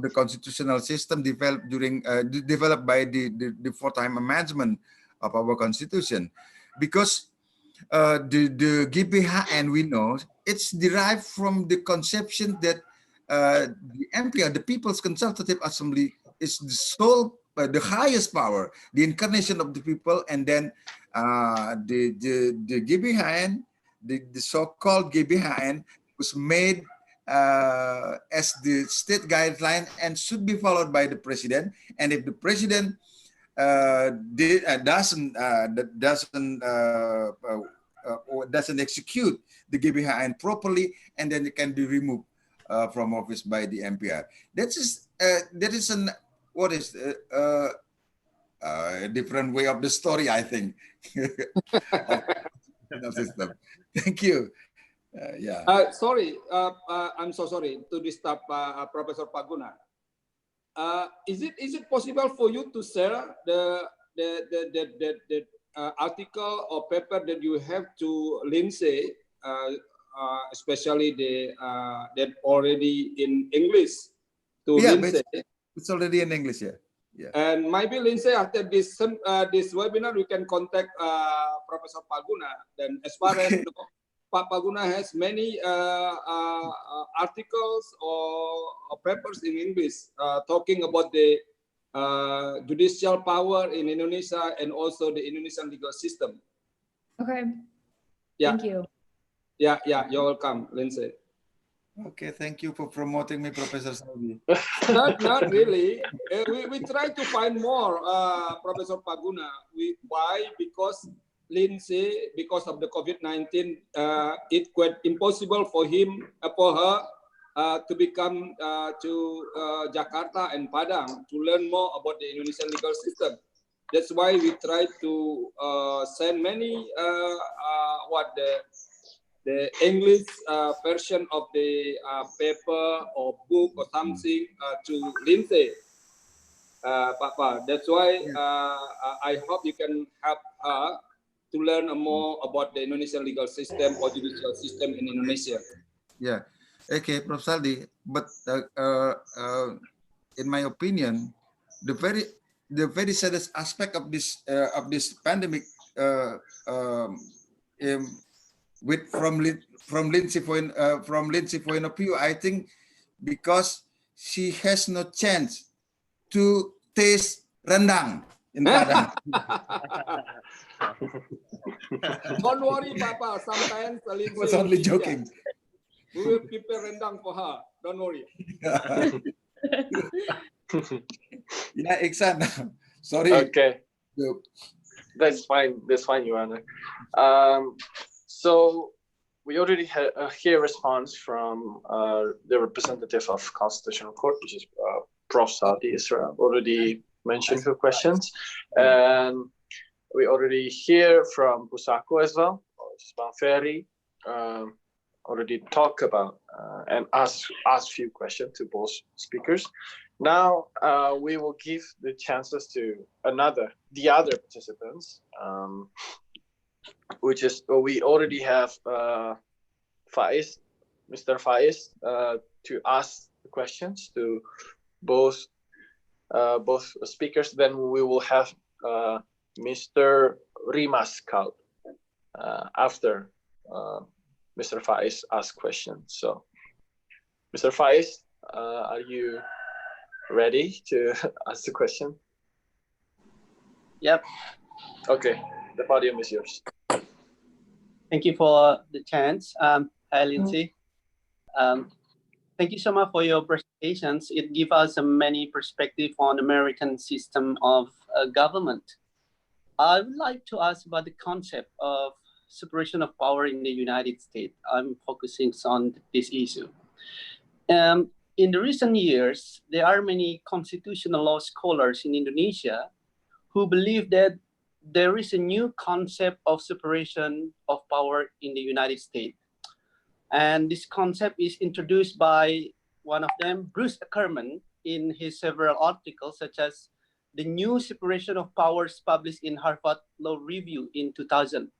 constitutional system developed developed by the fourth-time amendment of our constitution, because the GBHN, we know it's derived from the conception that the MPR, the People's Consultative Assembly, is the sole, the highest power, the incarnation of the people, and then the GBHN, the so-called GBHN, was made as the state guideline and should be followed by the president. And if the president doesn't execute the GBHN properly, and then it can be removed from office by the MPR. That is a different way of the story, I think. System. Thank you. Sorry, I'm so sorry to disturb Professor Paguna. Is it possible for you to share the article or paper that you have to Lindsay, especially that already in English to Lindsay? It's already in English, yeah. And maybe Lindsay, after this webinar, we can contact Professor Paguna. Then, as far as Pak Paguna has many articles or papers in English talking about the judicial power in Indonesia and also the Indonesian legal system. Okay. Yeah. Thank you. Yeah, you're welcome, Lindsay. Okay, thank you for promoting me, Professor Salvi. Not really. We try to find more, Professor Paguna. Why? Because Lindsay, because of the COVID-19, it's quite impossible for her to become to Jakarta and Padang to learn more about the Indonesian legal system. That's why we try to send many the English version of the paper or book or something to Lindsay, Papa. That's why I hope you can help her to learn more about the Indonesian legal system or judicial system in Indonesia. Yeah, okay, Prof. Saldi. But in my opinion, the very saddest aspect of this pandemic, from Lindsay point of view, I think because she has no chance to taste rendang in Padang. Don't worry, Papa. Sometimes Lindsay I was only joking. We will prepare rendang for her. Don't worry. Yeah, Iksan. Sorry. Okay. That's fine. That's fine, Your Honor. So we already hear response from the representative of Constitutional Court, which is Prof. Saldi Isra, already mentioned her questions, and we already hear from Pusaku as well, Bang Ferry, already talk about and ask few questions to both speakers. Now we will give the chances to the other participants, which is we already have Faiz, Mr. Faiz, to ask the questions to both speakers. Then we will have Mr. Rimas Kaut after Mr. Faiz asks questions. So, Mr. Faiz, are you ready to ask the question? Yep. Okay, the podium is yours. Thank you for the chance. Hi, Lindsay. Thank you so much for your presentation. presentations. It gives us a many perspective on American system of government. I would like to ask about the concept of separation of power in the United States. I'm focusing on this issue. In the recent years, there are many constitutional law scholars in Indonesia who believe that there is a new concept of separation of power in the United States. And this concept is introduced by one of them, Bruce Ackerman, in his several articles, such as The New Separation of Powers, published in Harvard Law Review in 2000.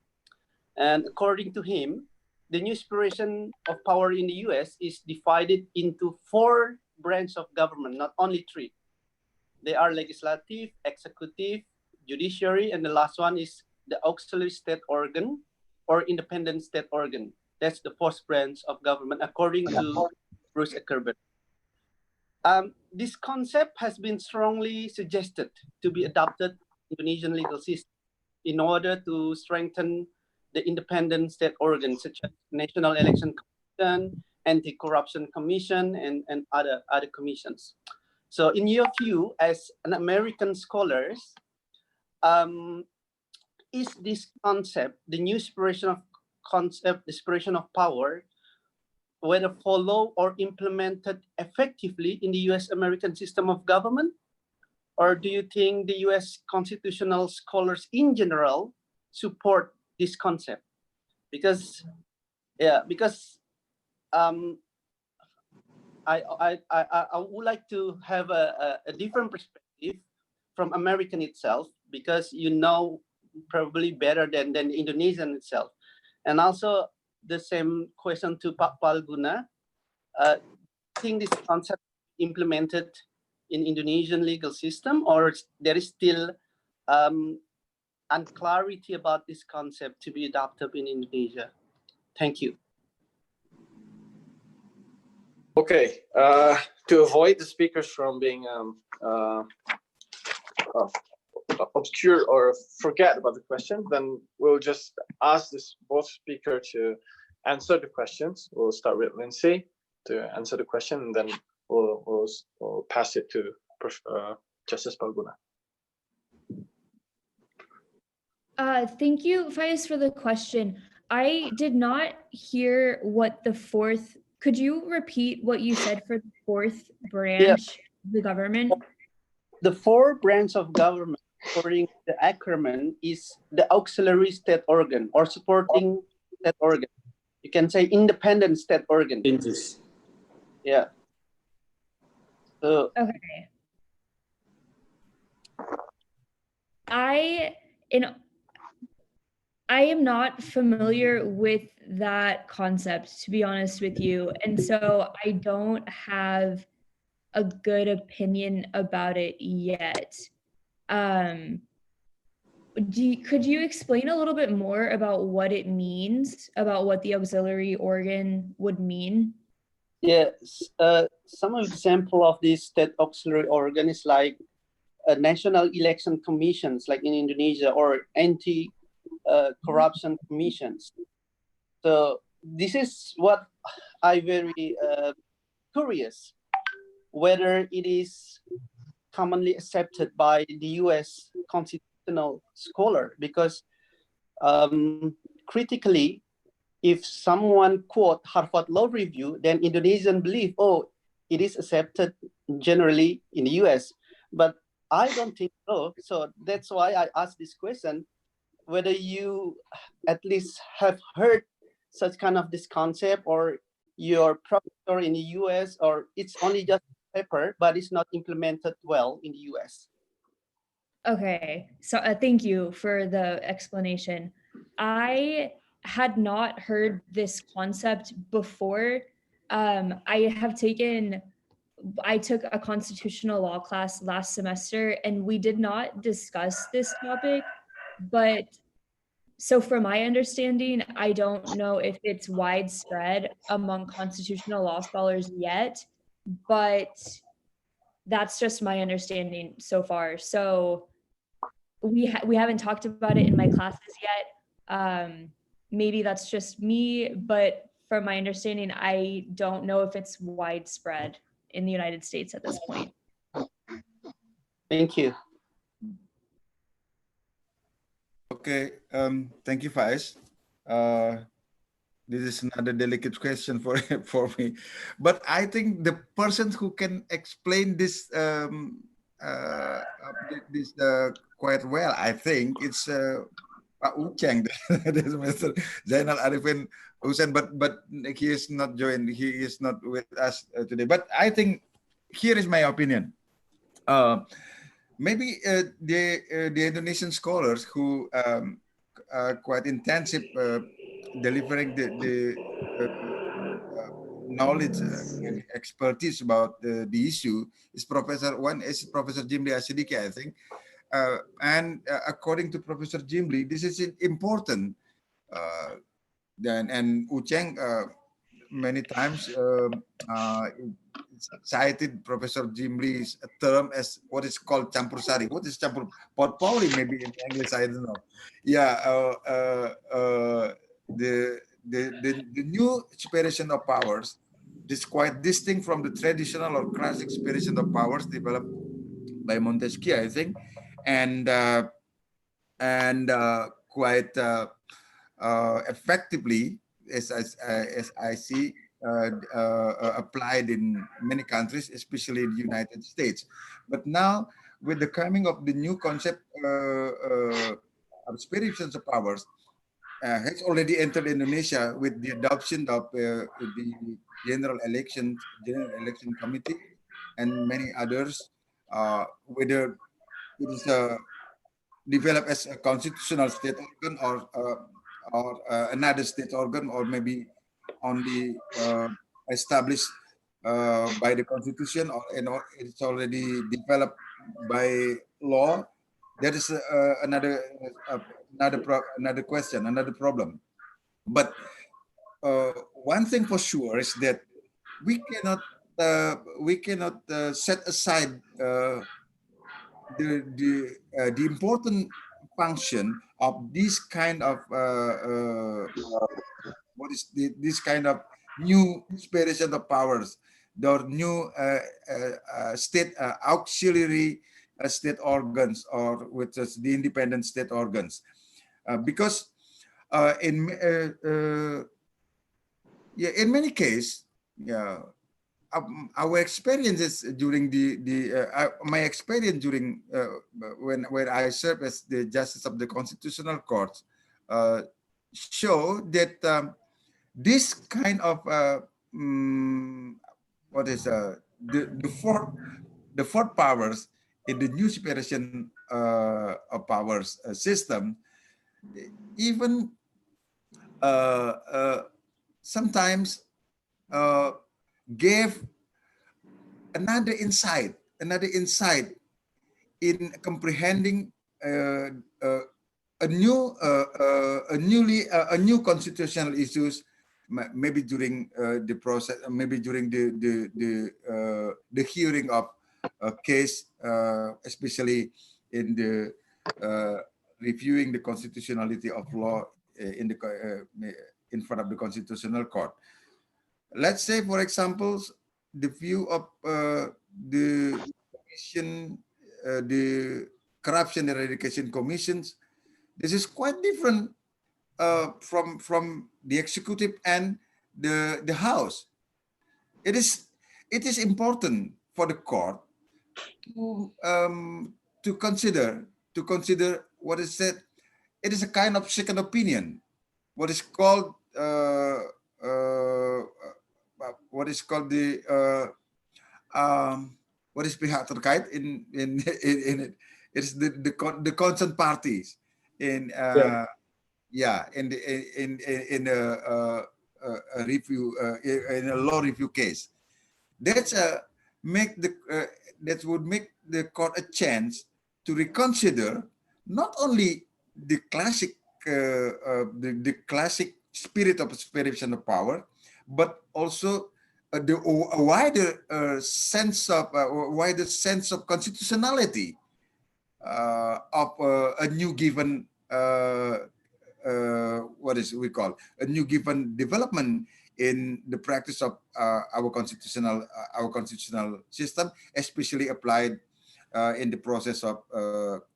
And according to him, the new separation of power in the US is divided into 4 branches of government, not only 3. They are legislative, executive, judiciary, and the last one is the auxiliary state organ or independent state organ. That's the 4th branch of government, according to Bruce Ackerman. This concept has been strongly suggested to be adopted in Indonesian legal system in order to strengthen the independent state organs such as National Election Commission, Anti-Corruption Commission, and other commissions. So in your view, as an American scholars, is this concept, the new separation of concept, the separation of power, whether followed or implemented effectively in the US American system of government? Or do you think the US constitutional scholars in general support this concept? Because I would like to have a different perspective from American itself, because you know probably better than the Indonesian itself. And also the same question to Pak Palguna. I think this concept implemented in Indonesian legal system, or there is still unclarity about this concept to be adopted in Indonesia? Thank you. Okay, to avoid the speakers from being obscure or forget about the question, then we'll just ask both speakers to answer the questions. We'll start with Lindsay to answer the question, and then we'll pass it to Justice Palguna. Thank you, Faiz, for the question. I did not hear what the 4th. Could you repeat what you said for the 4th branch of the government? The 4th branch of government, according to Ackerman, is the auxiliary state organ or supporting state organ. You can say independent state organ. Yeah. So, okay. I am not familiar with that concept, to be honest with you. And so I don't have a good opinion about it yet. Could you explain a little bit more about what it means, about what the auxiliary organ would mean? Yes, some example of this state auxiliary organ is like national election commissions, like in Indonesia, or anti-corruption commissions. So this is what I very curious, whether it is commonly accepted by the US constitutional scholar, because critically, if someone quote Harvard Law Review, then Indonesian believe, oh, it is accepted generally in the US. But I don't think so. So that's why I asked this question, whether you at least have heard such kind of this concept, or your professor in the US, or it's only just paper, but it's not implemented well in the US. Okay, so thank you for the explanation. I had not heard this concept before. I took a constitutional law class last semester, and we did not discuss this topic, but so from my understanding, I don't know if it's widespread among constitutional law scholars yet, but that's just my understanding so far. So we haven't talked about it in my classes yet. Maybe that's just me, but from my understanding, I don't know if it's widespread in the United States at this point. Thank you. Okay, thank you, Faiz. This is another delicate question for for me, but I think the person who can explain this this quite well, I think it's Pak Ucheng, that's Mr. Zainal Arifin Hussein, but he is not joined. He is not with us today. But I think here is my opinion. Maybe the Indonesian scholars who are quite intensive delivering the knowledge and expertise about the issue is Professor Jimli Asidiki, I think. And according to Professor Jimli, this is important. And Ucheng many times cited Professor Jimli's term as what is called campur sari. What is campur potpourri? Maybe in English, I don't know. Yeah, the new separation of powers is quite distinct from the traditional or classic separation of powers developed by Montesquieu, I think, and quite effectively, as I see, applied in many countries, especially in the United States. But now, with the coming of the new concept of separations of powers, has already entered Indonesia with the adoption of the General Election Committee and many others, whether it is developed as a constitutional state organ or another state organ, or maybe only established by the constitution, or it's already developed by law. That is another question, another problem. But one thing for sure is that we cannot set aside the important function of this kind of this kind of new separation of powers, the new state auxiliary state organs, or which is the independent state organs, because in many cases, our experiences during my experience during when I served as the Justice of the Constitutional Court show that this kind of the fourth powers in the new separation of powers system even sometimes gave another insight in comprehending a new constitutional issues, maybe during the process, maybe during the hearing of a case, especially in the reviewing the constitutionality of law in front of the Constitutional Court. Let's say, for example, the view of the commission, the Corruption Eradication Commissions. This is quite different from the executive and the House. It is important for the court to consider what is said. It is a kind of second opinion, what is called the what is pihak terkait in it. It's the concerned parties in a review in a law review case. That would make the court a chance to reconsider not only the classic the classic spirit of separation of power, but also a wider sense of constitutionality of a new given a new given development in the practice of our constitutional system, especially applied in the process of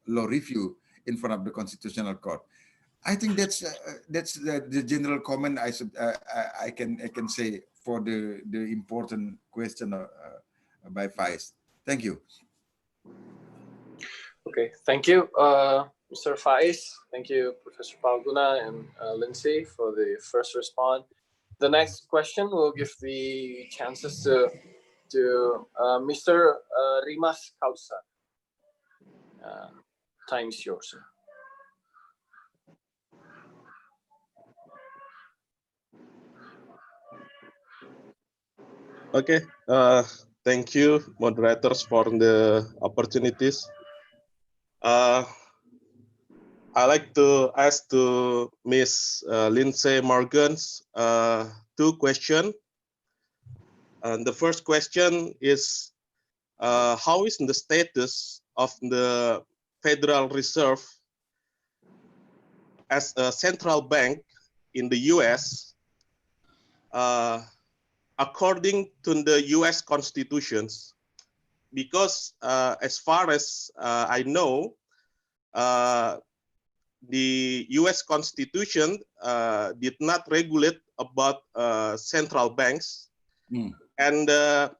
law review in front of the Constitutional Court. I think that's the general comment I can say for the important question by Vice. Thank you. Okay, thank you, Mr. Faiz. Thank you, Professor Palguna and Lindsay, for the first response. The next question will give the chances to Mr. Rimas Kausa. Time is yours, sir. Okay, thank you, moderators, for the opportunities. I like to ask to Ms. Lindsay Morgans 2 questions. The first question is, how is the status of the Federal Reserve as a central bank in the US according to the US constitutions? Because as far as I know, the US Constitution did not regulate about central banks, and the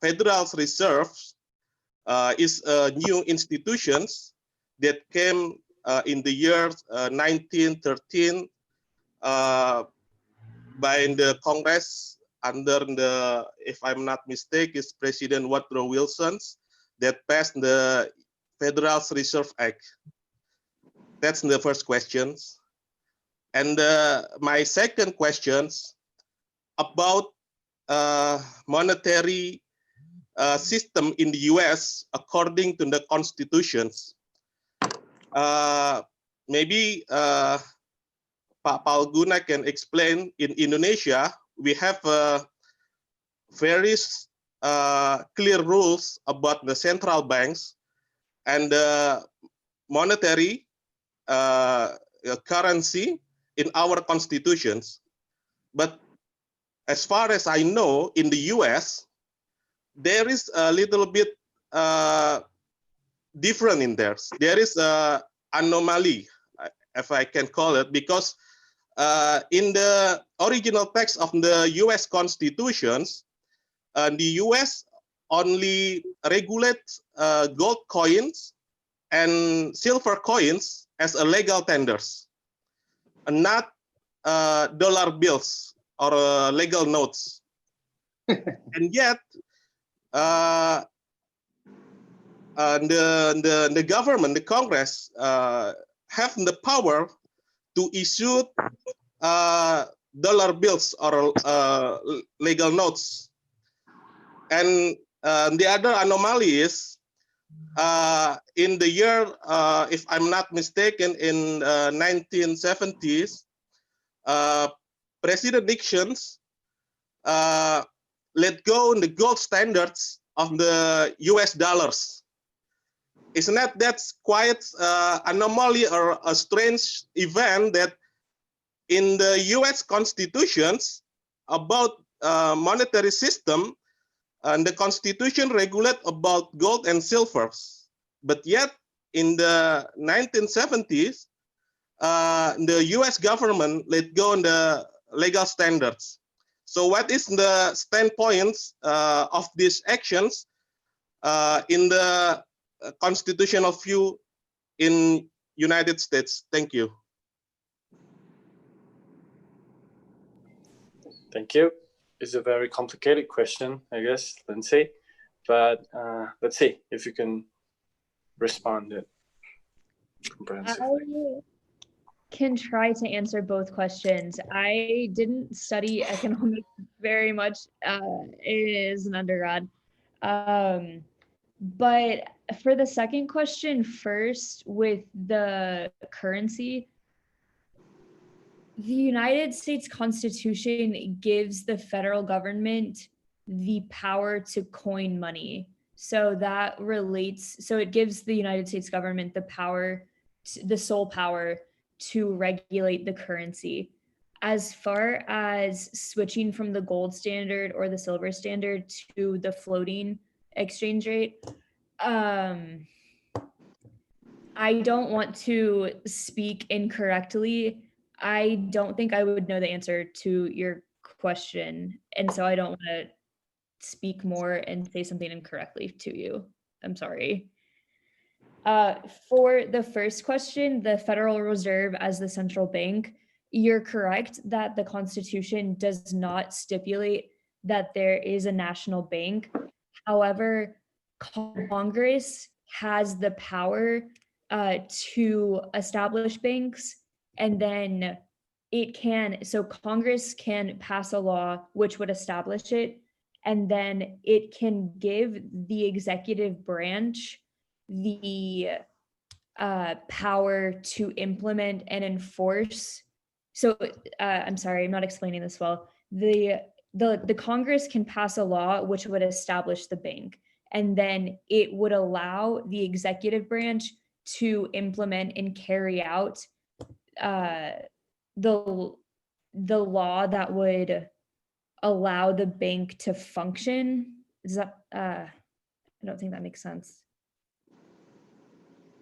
Federal Reserve is a new institutions that came in the year 1913 by the Congress under the, if I'm not mistaken, is President Woodrow Wilson that passed the Federal Reserve Act. That's the first question. And my second questions about monetary system in the US according to the constitutions. Maybe Pak Palguna can explain. In Indonesia, we have very clear rules about the central banks and the monetary currency in our constitutions. But as far as I know, in the US, there is a little bit different in there. There is an anomaly, if I can call it, because in the original text of the US constitutions, the US only regulates gold coins and silver coins as a legal tenders, and not dollar bills or legal notes. And yet, the government, the Congress, have the power to issue dollar bills or legal notes. And the other anomaly is in the year, if I'm not mistaken, in 1970s, President Nixon let go the gold standards of the US dollars. Isn't that's quite anomaly or a strange event that in the US constitutions about monetary system, and the constitution regulate about gold and silvers, but yet in the 1970s, the US government let go on the legal standards. So what is the standpoints of these actions in the constitutional view in United States? Thank you. Thank you. It's a very complicated question, I guess, Lindsay. But let's see if you can respond it comprehensively. I can try to answer both questions. I didn't study economics very much as an undergrad. But for the second question first, with the currency, the United States Constitution gives the federal government the power to coin money. So that relates, so it gives the United States government the power, the sole power to regulate the currency. as far as switching from the gold standard or the silver standard to the floating exchange rate, I don't want to speak incorrectly. I don't think I would know the answer to your question. And so I don't want to speak more and say something incorrectly to you. I'm sorry. For the first question, the Federal Reserve as the central bank, you're correct that the Constitution does not stipulate that there is a national bank. However, Congress has the power to establish banks, and then Congress can pass a law which would establish it, and then it can give the executive branch the power to implement and enforce. So I'm sorry, I'm not explaining this well. The Congress can pass a law which would establish the bank, and then it would allow the executive branch to implement and carry out the law that would allow the bank to function. Is that I don't think that makes sense.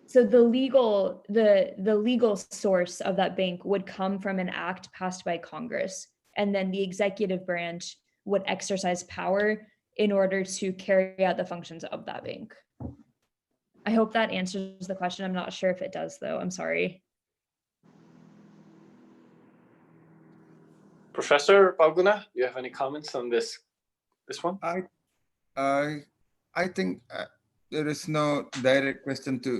So the legal source of that bank would come from an act passed by Congress, and then the executive branch would exercise power in order to carry out the functions of that bank. I hope that answers the question. I'm not sure if it does, though. I'm sorry. Professor Palguna, do you have any comments on this one? I think there is no direct question to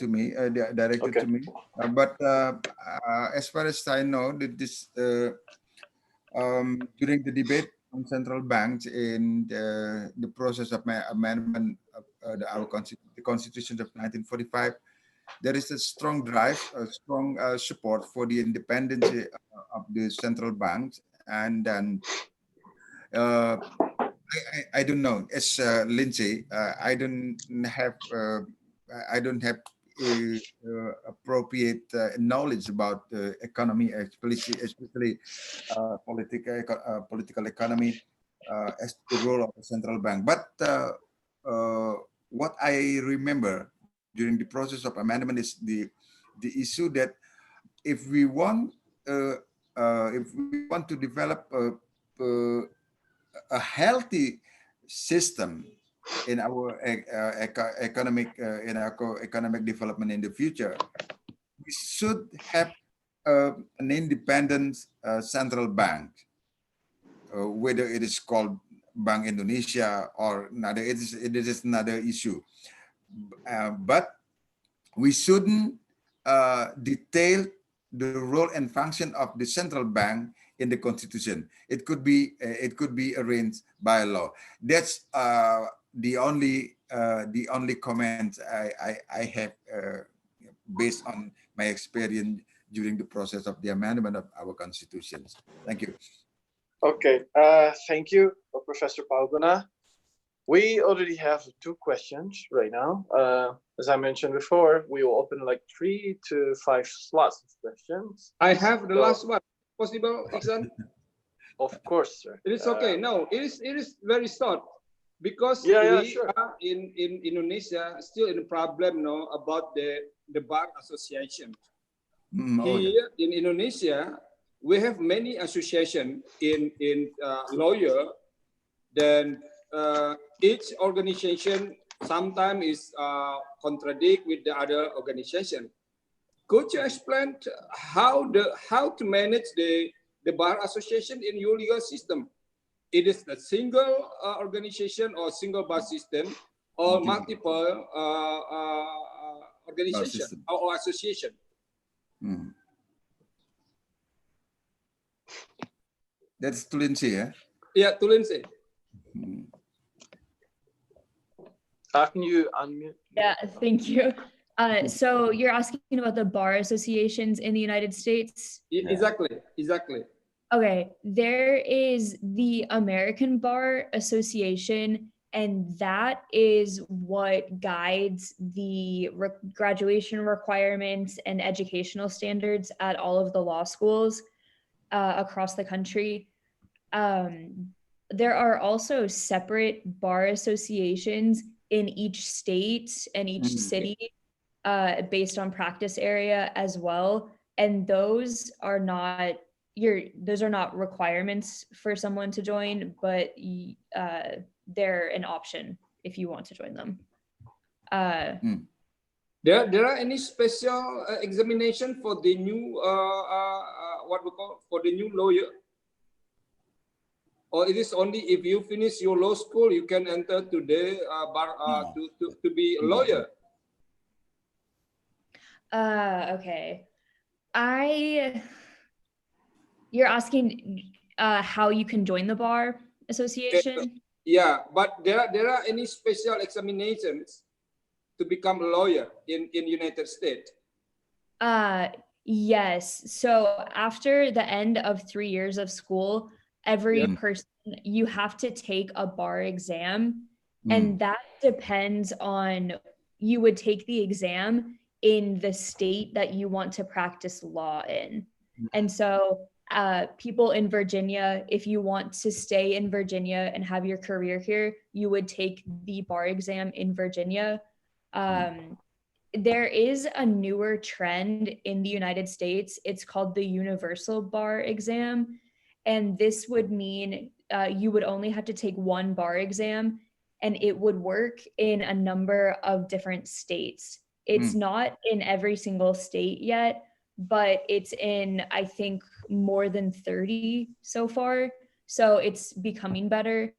me, directed Okay. to me. But as far as I know, that this during the debate on central banks in the process of my amendment of the Constitution of 1945, there is a strong drive, a strong support for the independence of the central banks, and then I don't know. As Lindsay, I don't have appropriate knowledge about the economy, especially political economy, as the role of the central bank. But what I remember during the process of amendment is the issue that if we want to develop a healthy system in our economic development in the future, we should have an independent central bank, whether it is called Bank Indonesia or another. It is another issue, but we shouldn't detail the role and function of the central bank in the Constitution. It could be arranged by law. That's the only comment I have based on my experience during the process of the amendment of our constitutions. Thank you. Okay, thank you, Professor Palguna. We already have 2 questions right now. As I mentioned before, we will open like 3 to 5 slots of questions. I have the last one. Possible, Iksan? Of course, sir. It is okay. No, it is very short because sure. are in Indonesia still in a problem about the bar association. Here in Indonesia, we have many associations in lawyer. Then each organization sometimes is contradict with the other organization. Could you explain how to manage the bar association in your legal system? It is a single organization or single bar system or multiple organization or association? That's to Lindsay, yeah? Yeah, to Lindsay. Can you unmute? Yeah, thank you. So you're asking about the bar associations in the United States? Exactly. Okay, there is the American Bar Association, And that is what guides the graduation requirements and educational standards at all of the law schools across the country. There are also separate bar associations in each state and each city based on practice area as well. And those are not requirements for someone to join, but they're an option if you want to join them. There are any special examination for the new what we call for the new lawyer, or it is only if you finish your law school you can enter to the bar to be a lawyer? Okay, you're asking how you can join the bar association? Yeah, but there are any special examinations to become a lawyer in United States? Yes. So after the end of 3 years of school, every person, you have to take a bar exam, and that depends on, you would take the exam in the state that you want to practice law in. And so people in Virginia, if you want to stay in Virginia and have your career here, you would take the bar exam in Virginia. There is a newer trend in the United States. It's called the Universal Bar Exam. And this would mean you would only have to take one bar exam, and it would work in a number of different states. It's not in every single state yet, but it's in, I think, more than 30 so far. So it's becoming better.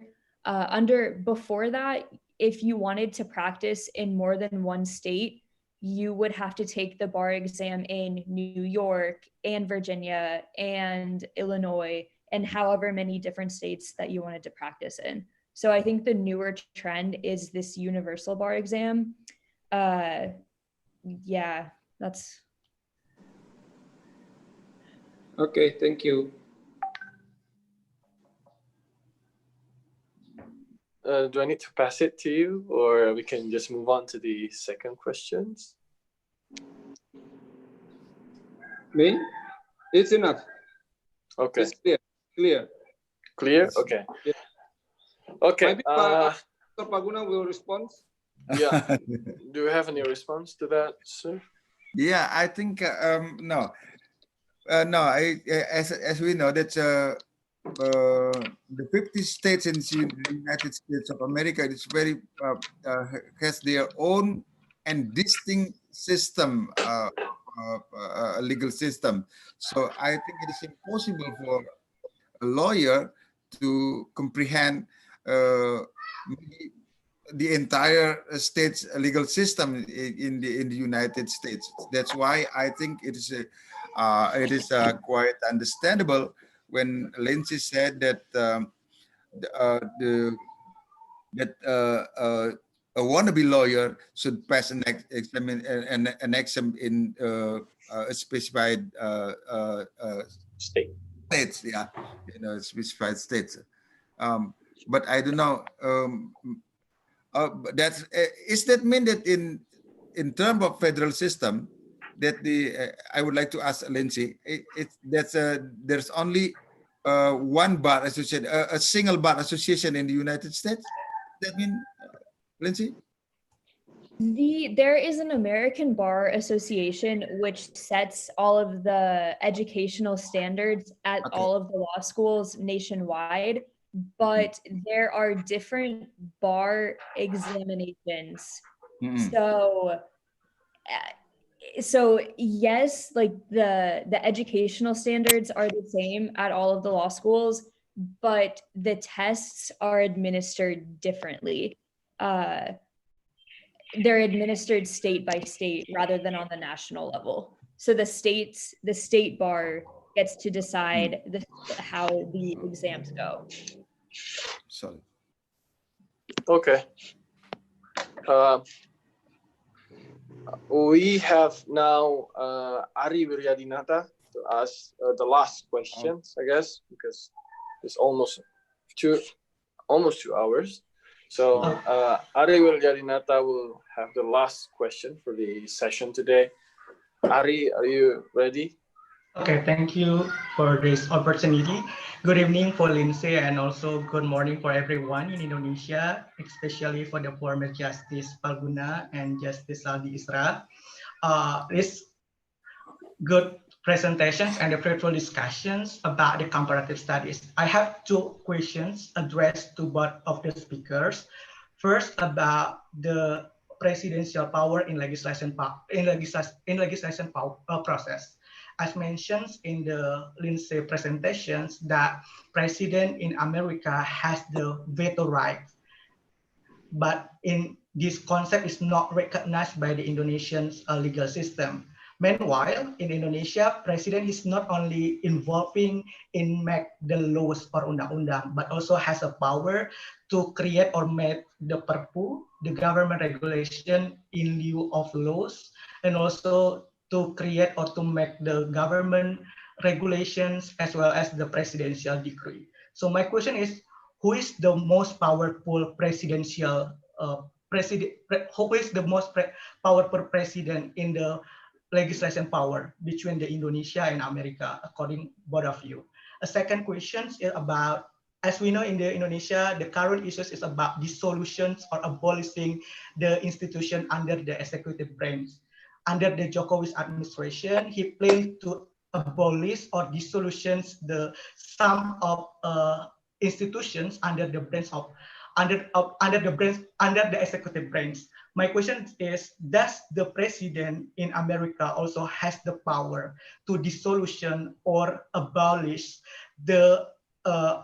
Before that, if you wanted to practice in more than one state, you would have to take the bar exam in New York and Virginia and Illinois and however many different states that you wanted to practice in. So I think the newer trend is this universal bar exam. Yeah, that's. Okay, thank you. Do I need to pass it to you, or we can just move on to the second questions? Me? It's enough. Okay. It's clear. Clear? Okay. Yeah. Okay. Maybe Dr. Paguna will respond. Yeah. Do you have any response to that, sir? Yeah, I think no. As we know that the 50 states in the United States of America is very has their own and distinct system, legal system. So I think it is impossible for a lawyer to comprehend the entire state's legal system in the United States. That's why I think it is quite understandable when Lindsay said that a wannabe lawyer should pass an exam in a specified states, yeah, specified states. But I don't know. Is that mean that in terms of federal system that I would like to ask Lindsay, there's only one bar association, a single bar association in the United States? Does that mean, Lindsay? There is an American Bar Association which sets all of the educational standards at all of the law schools nationwide, but there are different bar examinations. So yes, like the educational standards are the same at all of the law schools, but the tests are administered differently. They're administered state by state rather than on the national level. So the state bar gets to decide how the exams go. Sorry. Okay. We have now Ari Wiryadinata to ask the last questions, I guess, because it's almost 2 hours. So Ari Wiljadinata will have the last question for the session today. Ari, are you ready? Okay, thank you for this opportunity. Good evening for Lindsay and also good morning for everyone in Indonesia, especially for the former Justice Palguna and Justice Saldi Isra. This good presentations and the fruitful discussions about the comparative studies. I have two questions addressed to both of the speakers. First, about the presidential power in legislation process. As mentioned in the Lindsay presentations, that president in America has the veto right, but in this concept is not recognized by the Indonesian legal system. Meanwhile, in Indonesia, president is not only involving in make the laws or undang-undang, but also has a power to create or make the perpu, the government regulation in lieu of laws, and also to create or to make the government regulations as well as the presidential decree. So my question is, who is the most powerful presidential who is the most powerful president in the legislation power between the Indonesia and America, according both of you? A second question is about, as we know in the Indonesia, the current issues is about dissolutions or abolishing the institution under the executive branch. Under the Jokowi's administration, he planned to abolish or dissolutions the some of institutions under the branch of under the executive branch. My question is, does the president in America also has the power to dissolution or abolish the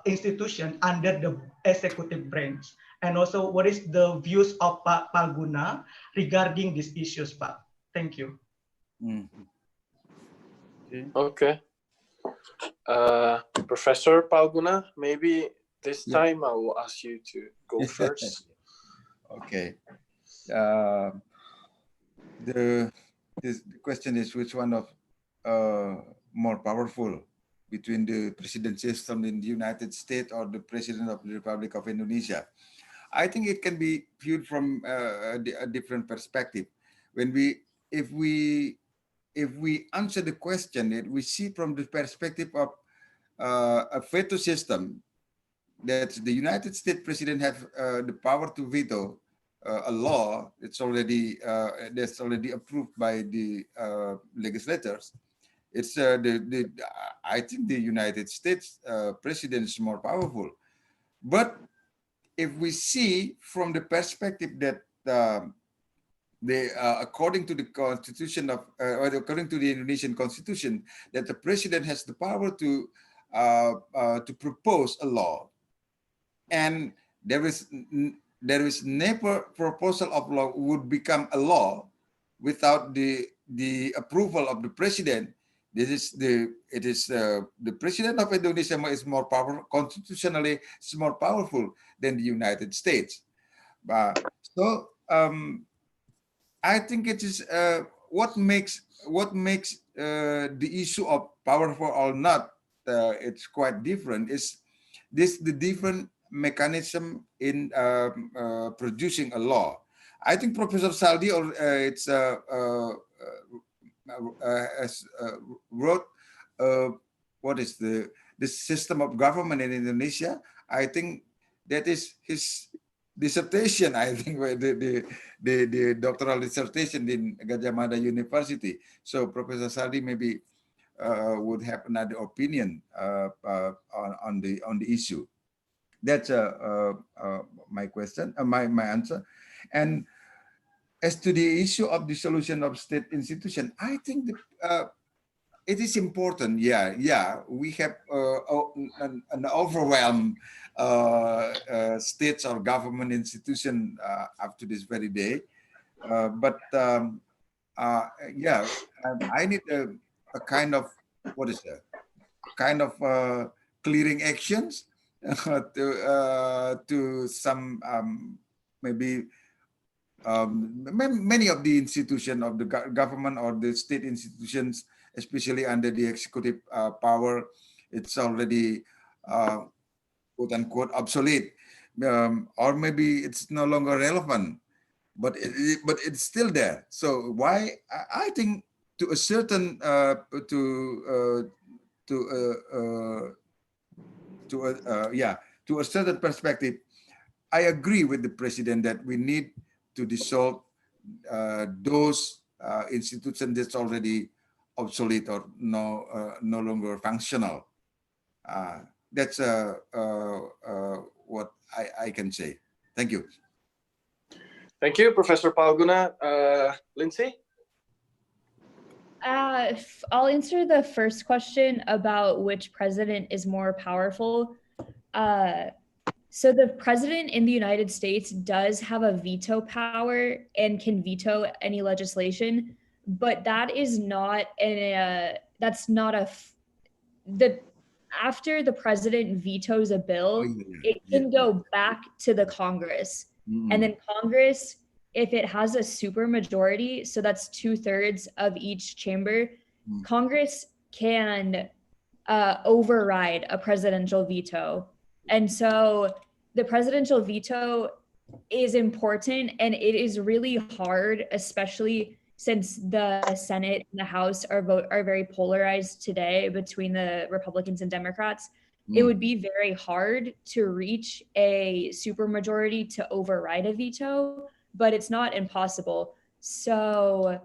institution under the executive branch? And also, what is the views of Pak Palguna regarding these issues, Pak? Thank you. Okay. Professor Palguna, maybe this time I will ask you to go first. Okay. The question is, which one of more powerful between the president system in the United States or the president of the Republic of Indonesia? I think it can be viewed from a different perspective. If we answer the question, we see from the perspective of a veto system, that the United States president have the power to veto a law. It's already that's already approved by the legislators. It's I think the United States president is more powerful. But if we see from the perspective that according to the constitution of or according to the Indonesian constitution, that the president has the power to propose a law, and there is never proposal of law would become a law without the approval of the president. The president of Indonesia is more powerful constitutionally. Is more powerful than the United States. So I think it is what makes the issue of powerful or not. It's quite different. Is this the different mechanism in producing a law? I think Professor Saldi wrote what is the system of government in Indonesia. I think that is his dissertation. I think the doctoral dissertation in Gadjah Mada University. So Professor Saldi maybe would have another opinion on the issue. That's my question, my answer. And as to the issue of dissolution of state institution, I think it is important. Yeah, we have an overwhelmed states or government institution up to this very day. But yeah, I need a kind of, what is that? Kind of clearing actions to some maybe many of the institutions of the government or the state institutions, especially under the executive power, it's already quote unquote obsolete. or maybe it's no longer relevant, but but it's still there. So why? I think to a certain to a certain perspective, I agree with the president that we need to dissolve those institutions that's already obsolete or no longer functional. That's what I can say. Thank you. Thank you, Professor Palguna. Lindsay? I'll answer the first question about which president is more powerful. So the president in the United States does have a veto power and can veto any legislation, but that is not after the president vetoes a bill, it can go back to the Congress. And then Congress, if it has a super majority, so that's 2/3 of each chamber, Congress can override a presidential veto. And so the presidential veto is important, and it is really hard, especially since the Senate and the House are very polarized today between the Republicans and Democrats. It would be very hard to reach a supermajority to override a veto, but it's not impossible. So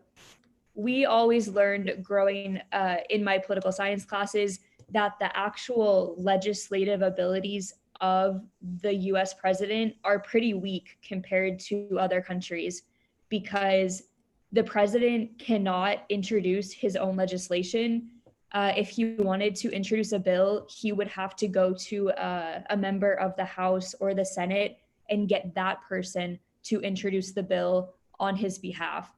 we always learned growing in my political science classes that the actual legislative abilities of the US president are pretty weak compared to other countries, because the president cannot introduce his own legislation. If he wanted to introduce a bill, he would have to go to a member of the House or the Senate and get that person to introduce the bill on his behalf.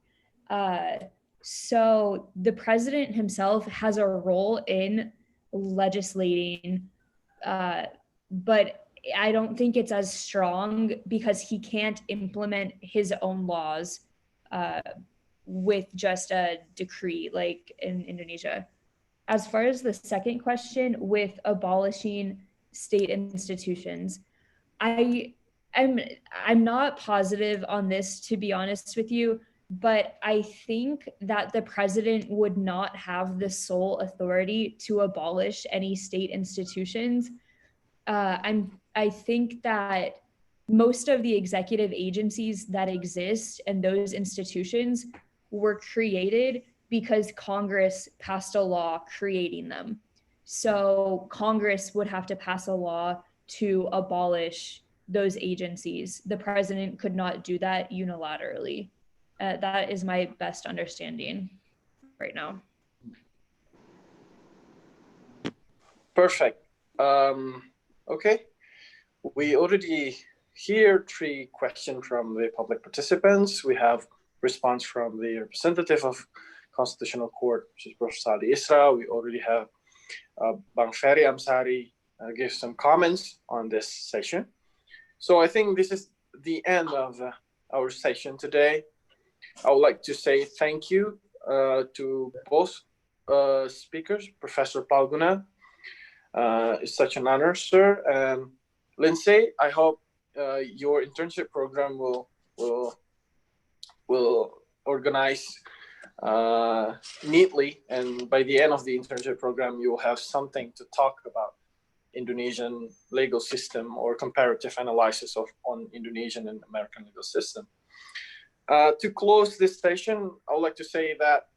So the president himself has a role in legislating, but I don't think it's as strong because he can't implement his own laws with just a decree like in Indonesia. As far as the second question with abolishing state institutions, I'm not positive on this, to be honest with you, but I think that the president would not have the sole authority to abolish any state institutions. I think that most of the executive agencies that exist and those institutions were created because Congress passed a law creating them. So Congress would have to pass a law to abolish those agencies. The president could not do that unilaterally. That is my best understanding right now. Perfect. Okay. We already hear 3 questions from the public participants. We have response from the representative of Constitutional Court, which is Professor Saldi Isra. We already have Bang Ferry Amsari give some comments on this session. So I think this is the end of our session today. I would like to say thank you to both speakers. Professor Palguna, it's such an honor, sir. And Lindsay, I hope your internship program will organize neatly, and by the end of the internship program, you will have something to talk about Indonesian legal system or comparative analysis on Indonesian and American legal system. To close this session, I would like to say that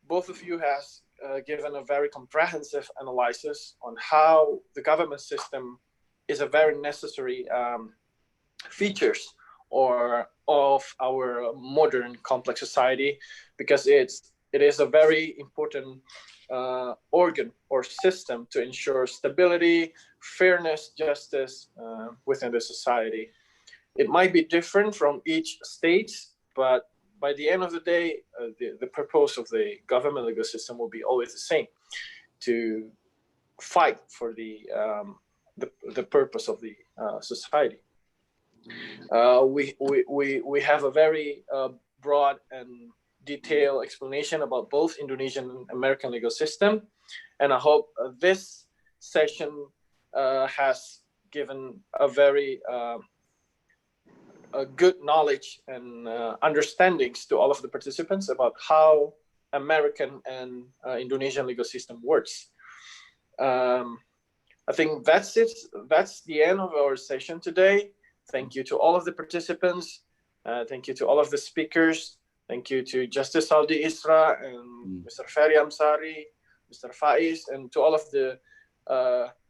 both of you has given a very comprehensive analysis on how the government system is a very necessary features of our modern complex society, because it is a very important organ or system to ensure stability, fairness, justice within the society. It might be different from each state, but by the end of the day, the purpose of the government legal system will be always the same: to fight for the purpose of the society. We have a very broad and detailed explanation about both Indonesian and American legal system, and I hope this session has given a very a good knowledge and understandings to all of the participants about how American and Indonesian legal system works. I think that's it. That's the end of our session today. Thank you to all of the participants. Thank you to all of the speakers. Thank you to Justice Saldi Isra and Mr. Ferry Amsari, Mr. Faiz, and to all of the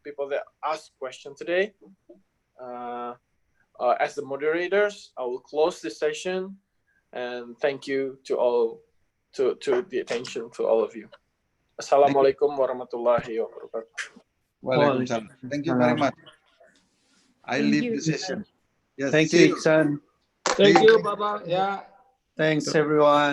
people that asked questions today. As the moderators, I will close this session, and thank you to all, to the attention to all of you. Assalamualaikum warahmatullahi wabarakatuh. Waalaikumsalam. Thank you very much. I Thank leave you. the session. Yes, Thank see you, Iksan. Thank you, Baba. Yeah. Thanks, everyone.